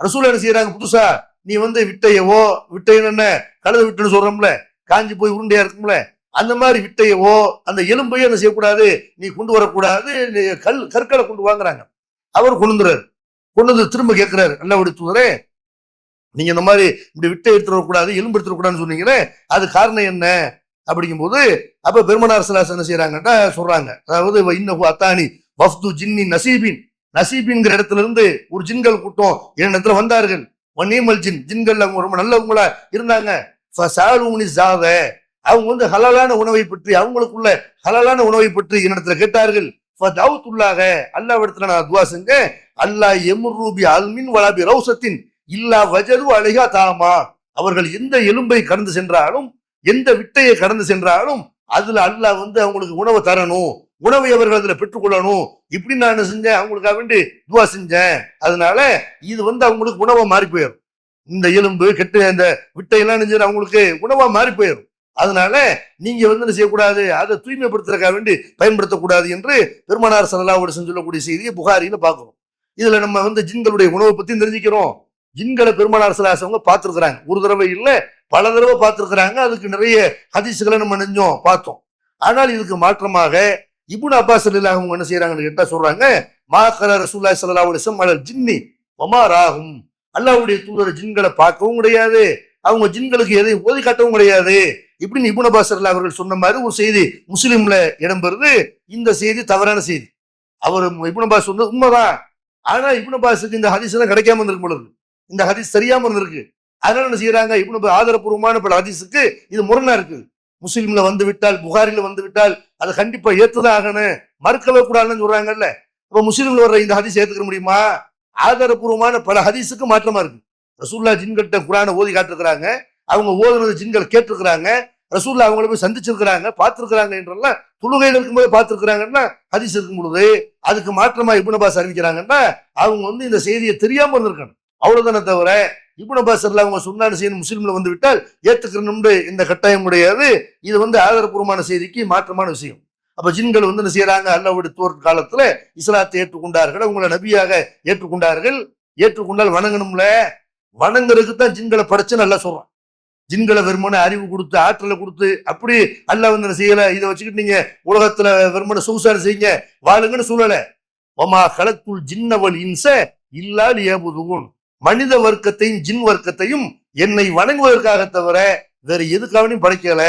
ரசூல் என்ன செய்யறாங்க, புதுசா நீ வந்து விட்டையவோ, விட்டைன்னு என்ன கழுத விட்டுன்னு சொல்றோம்ல, காஞ்சி போய் உருண்டையா இருக்கும்ல, அந்த மாதிரி விட்டையவோ அந்த எலும்பையோ என்ன செய்யக்கூடாது, நீ கொண்டு வரக்கூடாது, கற்களை கொண்டு வாங்குறாங்க. அவர் கொண்டுறாரு, கொண்டு வந்து திரும்ப கேட்கிறாரு, அல்லாஹ்வுடைய தூதரே நீங்க இந்த மாதிரி இப்படி விட்டை எடுத்துட்டு வரக்கூடாது, எலும்பு எடுத்துட்டு வரக்கூடாதுன்னு சொன்னீங்களே, அது காரணம் என்ன அப்படிங்கும்போது அப்ப பெருமனார் ஸல்லல்லாஹு என்ன செய்யறாங்கன்னா சொல்றாங்க, அதாவது இன்னஹு அத்தானி வஃப்து ஜின்னி நசீபின், நசீபின்ங்கிற இடத்துல இருந்து ஒரு ஜின்கள் கூட்டம் என்னிடத்துல வந்தார்கள். வன்னீமல் ஜின், ஜின்கள் அவங்க ரொம்ப நல்லவங்களா இருந்தாங்க. அவங்க வந்து ஹலாலான உணவை பற்றி, அவங்களுக்குள்ள ஹலாலான உணவை பற்றி என்னிடத்துல கேட்டார்கள். அல்லாஹ்விடத்துல நான் துஆ செஞ்சேன், அல்லாஹ் யம்ருபி அல்மின் வலாபி ரௌசத்தின் இல்லா வஜது அலைஹா தாமா. அவர்கள் எந்த எலும்பை கடந்து சென்றாலும், எந்த விட்டையை கடந்து சென்றாலும் அதுல அல்லாஹ் வந்து அவங்களுக்கு உணவை தரணும், உணவை அவர்கள் அதுல பெற்றுக்கொள்ளணும், இப்படி நான் என்ன செஞ்சேன், அவங்களுக்காக வேண்டி துவா செஞ்சேன். அதனால இது வந்து அவங்களுக்கு உணவா மாறி போயிடும். இந்த எலும்பு கெட்டு இந்த விட்டையெல்லாம் நெஞ்சு அவங்களுக்கு உணவா மாறி போயிடும். அதனால நீங்க வந்து என்ன செய்யக்கூடாது, அதை தூய்மைப்படுத்துறதுக்காக வேண்டி பயன்படுத்தக்கூடாது என்று பெருமானார் ஸல்லல்லாஹு அலைஹி வஸல்லம் சொல்லக்கூடிய செய்தியை புகாரியில பார்க்கிறோம். இதுல நம்ம வந்து ஜின்களுடைய உணவை பத்தி தெரிஞ்சுக்கிறோம். ஜின்களை பெருமானார் ஸல்லல்லாஹு அலைஹி வஸல்லம் பார்த்திருக்கிறாங்க, ஒரு தடவை இல்ல பல தடவை பார்த்திருக்கிறாங்க. அதுக்கு நிறைய ஹதீஸ்களை நம்ம நெஞ்சோம் பார்த்தோம். ஆனால் இதுக்கு மாற்றமாக இப்னு அப்பாஸ் ரலியல்லாஹு அன்ஹு என்ன செய்யறாங்கன்னு கேட்டா சொல்றாங்க, மாகர ரசூலுல்லாஹி ஸல்லல்லாஹு அலைஹி வஸல்லம் அலல் ஜின்னி வமா ராஹும். அல்லாஹ்வுடைய தூதர் ஜின்களை பார்க்கவும் கிடையாது, அவங்க ஜின்களுக்கு எதையும் ஓதி காட்டவும் கிடையாது இப்படின்னு இப்னு அப்பாஸ் ரலியல்லாஹு அவர்கள் சொன்ன மாதிரி ஒரு செய்தி முஸ்லிம்ல இடம்பெறுது. இந்த செய்தி தவறான செய்தி. அவர் இப்னு அப்பாஸ் சொன்னது உண்மைதான், ஆனா இப்னு அப்பாஸுக்கு இந்த ஹதீஸ் எல்லாம் கிடைக்காம இருந்திருக்கு பொழுது, இந்த ஹதீஸ் தெரியாம இருந்திருக்கு. அதனால என்ன செய்யறாங்க, இப்னு ஆதாரப்பூர்வமான பல ஹதீஸுக்கு இது முரணா இருக்கு. முஸ்லிம்ல வந்து விட்டால், புகாரில வந்து விட்டால் அதை கண்டிப்பா ஏத்துதான் ஆகணும், மறுக்கவே கூடாதுன்னு சொல்றாங்கல்ல. இப்ப முஸ்லிம்ல வர்ற இந்த ஹதீஸ் ஏத்துக்க முடியுமா? ஆதாரப்பூர்வமான பல ஹதீஸுக்கு மாற்றமா இருக்கு. ரசூலுல்லாஹ் ஜின்கள்கிட்ட குர்ஆனை ஓதி காட்டிருக்கிறாங்க, அவங்க ஓதுனது ஜின்கள் கேட்டிருக்கிறாங்க, ரசூலுல்லாஹ் அவங்களை போய் சந்திச்சிருக்கிறாங்க, பார்த்திருக்கிறாங்க என்றெல்லாம் தொழுகையில் இருக்கும்போது பார்த்திருக்கிறாங்கன்னா ஹதீஸ் இருக்கும் பொழுது அதுக்கு மாற்றமா இப்னு அப்பாஸ் அறிவிக்கிறாங்கன்னா அவங்க வந்து இந்த செய்தியை தெரியாம இருந்திருக்கணும், அவ்வளவுதானே தவிர இப்னு அப்பாஸ் அவங்க சொன்னான்னு செய்யணும் முஸ்லிம்ல வந்து விட்டால் ஏத்துக்கணும்னு இந்த கட்டாயம் கிடையாது. இது வந்து ஆதாரப்பூர்வமான செய்திக்கு மாற்றமான விஷயம். அப்ப ஜின்கள் வந்து என்ன செய்யறாங்க, அல்லாஹ்வுடைய தூதர் காலத்துல இஸ்லாத்தை ஏற்றுக்கொண்டார்கள், அவங்களை நபியாக ஏற்றுக்கொண்டார்கள். ஏற்றுக்கொண்டால் வணங்கணும்ல, வணங்குறதுக்கு தான் ஜின்களை படைச்சு நல்லா சொல்றான். ஜின்களை வெறுமனை அறிவு கொடுத்து ஆற்றலை கொடுத்து அப்படி அல்லாஹ் வந்து என்ன செய்யல, இதை வச்சுக்கிட்டு நீங்க உலகத்துல வெறுமனை சொகுசான செய்யுங்க வாழுங்கன்னு சொல்லல. ஒமா கலத்துல் ஜின்னவல் இன்ச இல்லா லியபுதுன், மனித வர்க்கத்தையும் ஜின் வர்க்கத்தையும் என்னை வணங்குவதற்காக தவிர வேற எதுக்காகவும் படைக்கல,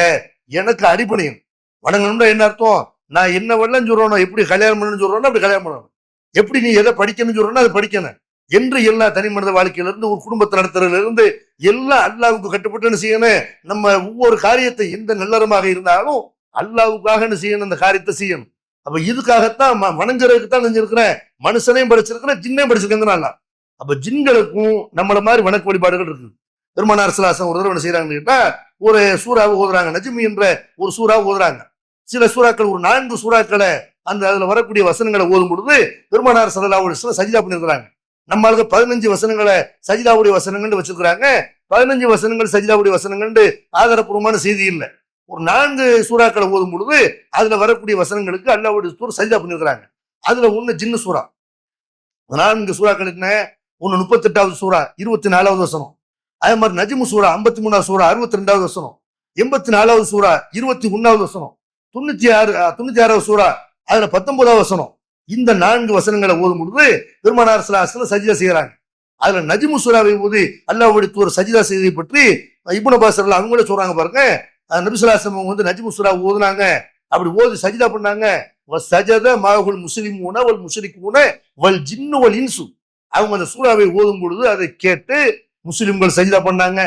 எனக்கு அடிப்படையும் வணங்கணும்னா என்ன அர்த்தம்? நான் என்ன வெள்ளம் சொல்றோம், எப்படி கல்யாணம் பண்ணணும்னு சொல்றோம்னா அப்படி கல்யாணம் பண்ணணும், எப்படி நீ எதை படிக்கணும்னு சொல்றோம்னா அதை படிக்கணும் என்று எல்லா தனி மனித வாழ்க்கையில இருந்து ஒரு குடும்பத்தை நடத்துறதுல இருந்து எல்லாம் அல்லாவுக்கு கட்டுப்பட்டு செய்யணும். நம்ம ஒவ்வொரு காரியத்தை எந்த நல்லறமாக இருந்தாலும் அல்லாவுக்காக செய்யணும், அந்த காரியத்தை செய்யணும். அப்ப இதுக்காகத்தான் வணங்குறதுக்கு தான் செஞ்சிருக்கிறேன், மனுஷனையும் படிச்சிருக்கிறேன், ஜின்னையும் படிச்சிருக்கேன். அப்ப ஜின்களுக்கும் நம்மள மாதிரி வணக்க வழிபாடுகள் இருக்கு. பெருமானார் ஸல்லல்லாஹு ஒரு தடவை என்ன செய்யறாங்கன்னு கேட்டா, ஒரு சூறாவை ஓதுறாங்க, நஜ்மி என்ற ஒரு சூறாவை ஓதுறாங்க. சில சூறாக்கள் ஒரு 4 சூறாக்களை அதுல வரக்கூடிய வசனங்களை ஓதும் பொழுது பெருமானார் ஸல்லல்லாஹு அலைஹி வஸல்லம் சஜிதா பண்ணிருக்கிறாங்க. நம்மளுக்கு 15 வசனங்களை சஜிதாவுடைய வசனங்கள் வச்சிருக்கிறாங்க. 15 வசனங்கள் சஜிதாவுடைய வசனங்கள் ஆதாரப்பூர்வமான செய்தி இல்லை. ஒரு 4 சூறாக்களை ஓதும் பொழுது அதுல வரக்கூடிய வசனங்களுக்கு அல்லாஹ்வுடைய தூதர் சஜிதா பண்ணிருக்கிறாங்க. அதுல ஒண்ணு ஜின்னு சூறா. 4 சூறாக்கள் என்ன, ஒண்ணு 38வது சூறா 24வது வசனம், அதே மாதிரி நஜ்மு சூறா 53வது சூறா 62வது வசனம், 84வது சூறா 21வது வசனம், 96வது சூறா அதுல 19வது வசனம். இந்த 4 வசனங்களை ஓதும் பொழுது பெருமானார் ஸல்லல்லாஹு அலைஹி வஸல்லம் சஜிதா செய்யறாங்க. அதுல நஜ்மு சூறாவை ஓதி அல்லாஹ்வுடைய தூதர் சஜிதா செய்ததை பற்றி இப்னு அப்பாஸ் அவங்களே சொல்றாங்க பாருங்க. நபி ஸல்லல்லாஹு அலைஹி வஸல்லம் நஜ்மு சூறா ஓதுனாங்க, அப்படி ஓதி சஜிதா பண்ணாங்க. வஸஜத மாஹுல் முஸ்லிமூன வல் முஷ்ரிகூன வல் ஜின்னு வல் இன்சு. அவங்க அந்த சூறாவை ஓதும் பொழுது அதை கேட்டு முஸ்லிம்கள் சஜிதா பண்ணாங்க,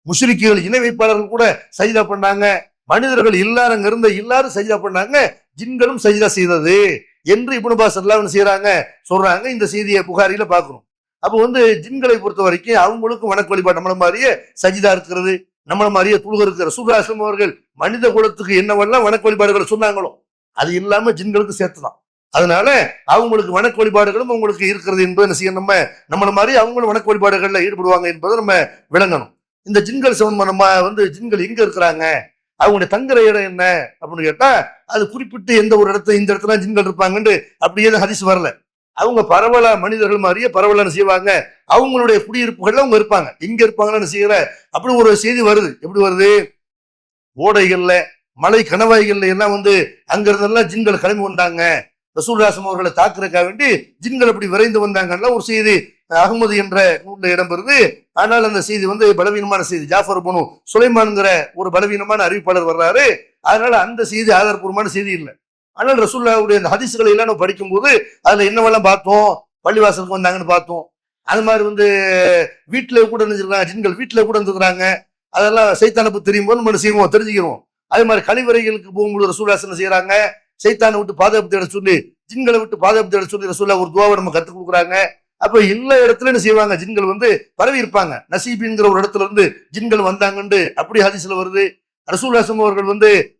முஷ்ரிக்குகள் இணை வைப்பாளர்கள் கூட சஜிதா பண்ணாங்க, மனிதர்கள் எல்லாரும் இருந்த எல்லாரும் சஜிதா பண்ணாங்க, ஜின்களும் சஜிதா செய்தது என்று இப்னு அப்பாஸ் ஸல்லல்லாஹு செய்யறாங்க சொல்றாங்க. இந்த செய்தியை புகாரில பாக்குறோம். அப்போ ஜின்களை பொறுத்த வரைக்கும் அவங்களுக்கும் வணக்க வழிபாடு நம்மள மாதிரியே சஜிதா இருக்கிறது, நம்மள மாதிரியே தொழுகை இருக்கிற. ரசூலுல்லாஹி ஸல்லல்லாஹு அவர்கள் மனித குலத்துக்கு என்னவெல்லாம் வணக்க வழிபாடுகளை சொன்னாங்களோ அது இல்லாம ஜின்களுக்கு சேர்த்துதான். அதனால அவங்களுக்கு வணக்க வழிபாடுகளும் அவங்களுக்கு இருக்கிறது என்பதை என்ன செய்யணும், நம்மள மாதிரி அவங்களும் வணக்க வழிபாடுகள்ல ஈடுபடுவாங்க என்பதை நம்ம விளங்கணும். இந்த ஜின்கள் நம்ம ஜின்கள் எங்க இருக்கிறாங்க, அவங்களுடைய தங்குற இடம் என்ன அப்படின்னு கேட்டா, அது குறிப்பிட்டு எந்த ஒரு இடத்துல இந்த இடத்துல ஜின்கள் இருப்பாங்கன்னு அப்படியே ஹதீஸ் வரல. அவங்க பரவலா மனிதர்கள் மாதிரியே பரவலா செய்வாங்க, அவங்களுடைய குடியிருப்புகள்ல அவங்க இருப்பாங்க. எங்க இருப்பாங்கன்னு செய்யற அப்படி ஒரு செய்தி வருது. எப்படி வருது, ஓடைகள்ல மலை கணவாய்கள்ல எல்லாம் அங்க இருந்தெல்லாம் ஜின்கள் கிளம்பி வந்தாங்க, ரசூலுல்லாஹி அவர்களை தாக்குறதுக்காக வேண்டி ஜின்கள் அப்படி விரைந்து வந்தாங்கன்னா ஒரு செய்தி அகமது என்ற நூல்ல இடம்பெறுது. ஆனால் அந்த செய்தி பலவீனமான செய்தி. ஜாஃபர் இப்னு சுலைமான்ங்கிற ஒரு பலவீனமான அறிவிப்பாளர் வர்றாரு, அதனால அந்த செய்தி ஆதாரப்பூர்வமான செய்தி இல்லை. ஆனால் ரசூலுல்லாஹ்வுடைய அந்த ஹதீஸ்களை எல்லாம் நம்ம படிக்கும்போது அதுல என்னவெல்லாம் பார்த்தோம், பள்ளிவாசலுக்கு வந்தாங்கன்னு பார்த்தோம். அது மாதிரி வீட்டுல கூட இருந்துருக்காங்க, ஜின்கள் வீட்டுல கூட இருந்துக்கிறாங்க. அதெல்லாம் சைத்தானுக்கு தெரியும் போது நம்ம செய்வோம், தெரிஞ்சுக்கிறோம். அதே மாதிரி கழிவறைகளுக்கு போகும்போது ரசூலுல்லாஹி என்ன செய்யறாங்க, சைத்தானை விட்டு பாதுகாப்பு தேட சொல்லி, ஜின்களை விட்டு பாதுகாப்பு தேட சொல்லி ரசூலுல்லாஹ் ஒரு துஆவை நம்ம கத்துக் கொடுக்குறாங்க. அப்ப எல்லா இடத்துல என்ன செய்வாங்க, ஜின்கள் பரவி இருப்பாங்க. நசீபின்கிற ஒரு இடத்துல இருந்து ஜின்கள் வந்தாங்கன்னு அப்படி ஹதீஸ்ல வருது. ரசூலுல்லாஹி அவர்கள்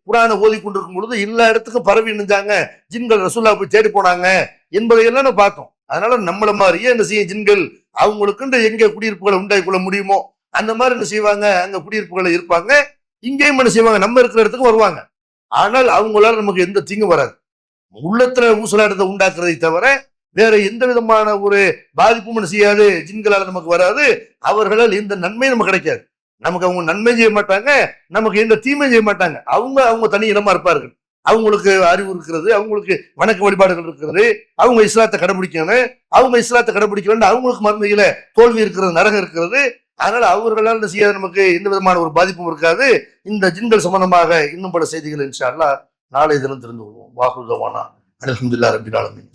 குர்ஆனை ஓதி கொண்டிருக்கும் பொழுது எல்லா இடத்துக்கும் பரவி நின்றாங்க, ஜின்கள் ரசூலுல்லாஹ் போய் தேடி போனாங்க என்பதை எல்லாம் நம்ம பார்த்தோம். அதனால நம்மள மாதிரியே என்ன செய்ய ஜின்கள் அவங்களுக்கு எங்க குடியிருப்புகளை உண்டாக்கி கொள்ள முடியுமோ அந்த மாதிரி என்ன செய்வாங்க, அங்க குடியிருப்புகளை இருப்பாங்க. இங்கேயும் என்ன செய்வாங்க, நம்ம இருக்கிற இடத்துக்கு வருவாங்க. ஆனால் அவங்களால நமக்கு எந்த தீங்கும் வராது. உள்ளத்துல ஊசலாட்டத்தை உண்டாக்குறதை தவிர வேற எந்த விதமான ஒரு பாதிப்பும் என்ன செய்யாது, ஜின்களால நமக்கு வராது. அவர்களால் எந்த நன்மையும் நமக்கு கிடைக்காது. நமக்கு அவங்க நன்மை செய்ய மாட்டாங்க, நமக்கு எந்த தீமை செய்ய மாட்டாங்க. அவங்க தனி இடமா இருப்பார்கள். அவங்களுக்கு அறிவு இருக்கிறது, அவங்களுக்கு வணக்க வழிபாடுகள் இருக்கிறது, அவங்க இஸ்லாத்தை கடைபிடிக்கணும், அவங்க இஸ்லாத்தை கடைபிடிக்கணும், அவங்களுக்கு மறுமையில தோல்வி இருக்கிறது, நரகம் இருக்கிறது. அதனால அவர்களால் என்ன செய்யாது, நமக்கு எந்த விதமான ஒரு பாதிப்பும் இருக்காது. இந்த ஜின்கள் சம்பந்தமாக இன்னும் பல செய்திகள் இன்ஷா அல்லாஹ் நாளை தினம் தெரிந்து கொள்வோம். வாஹுல் தவானா அல்ஹம்துலில்லாஹி ரப்பில் ஆலமீன்.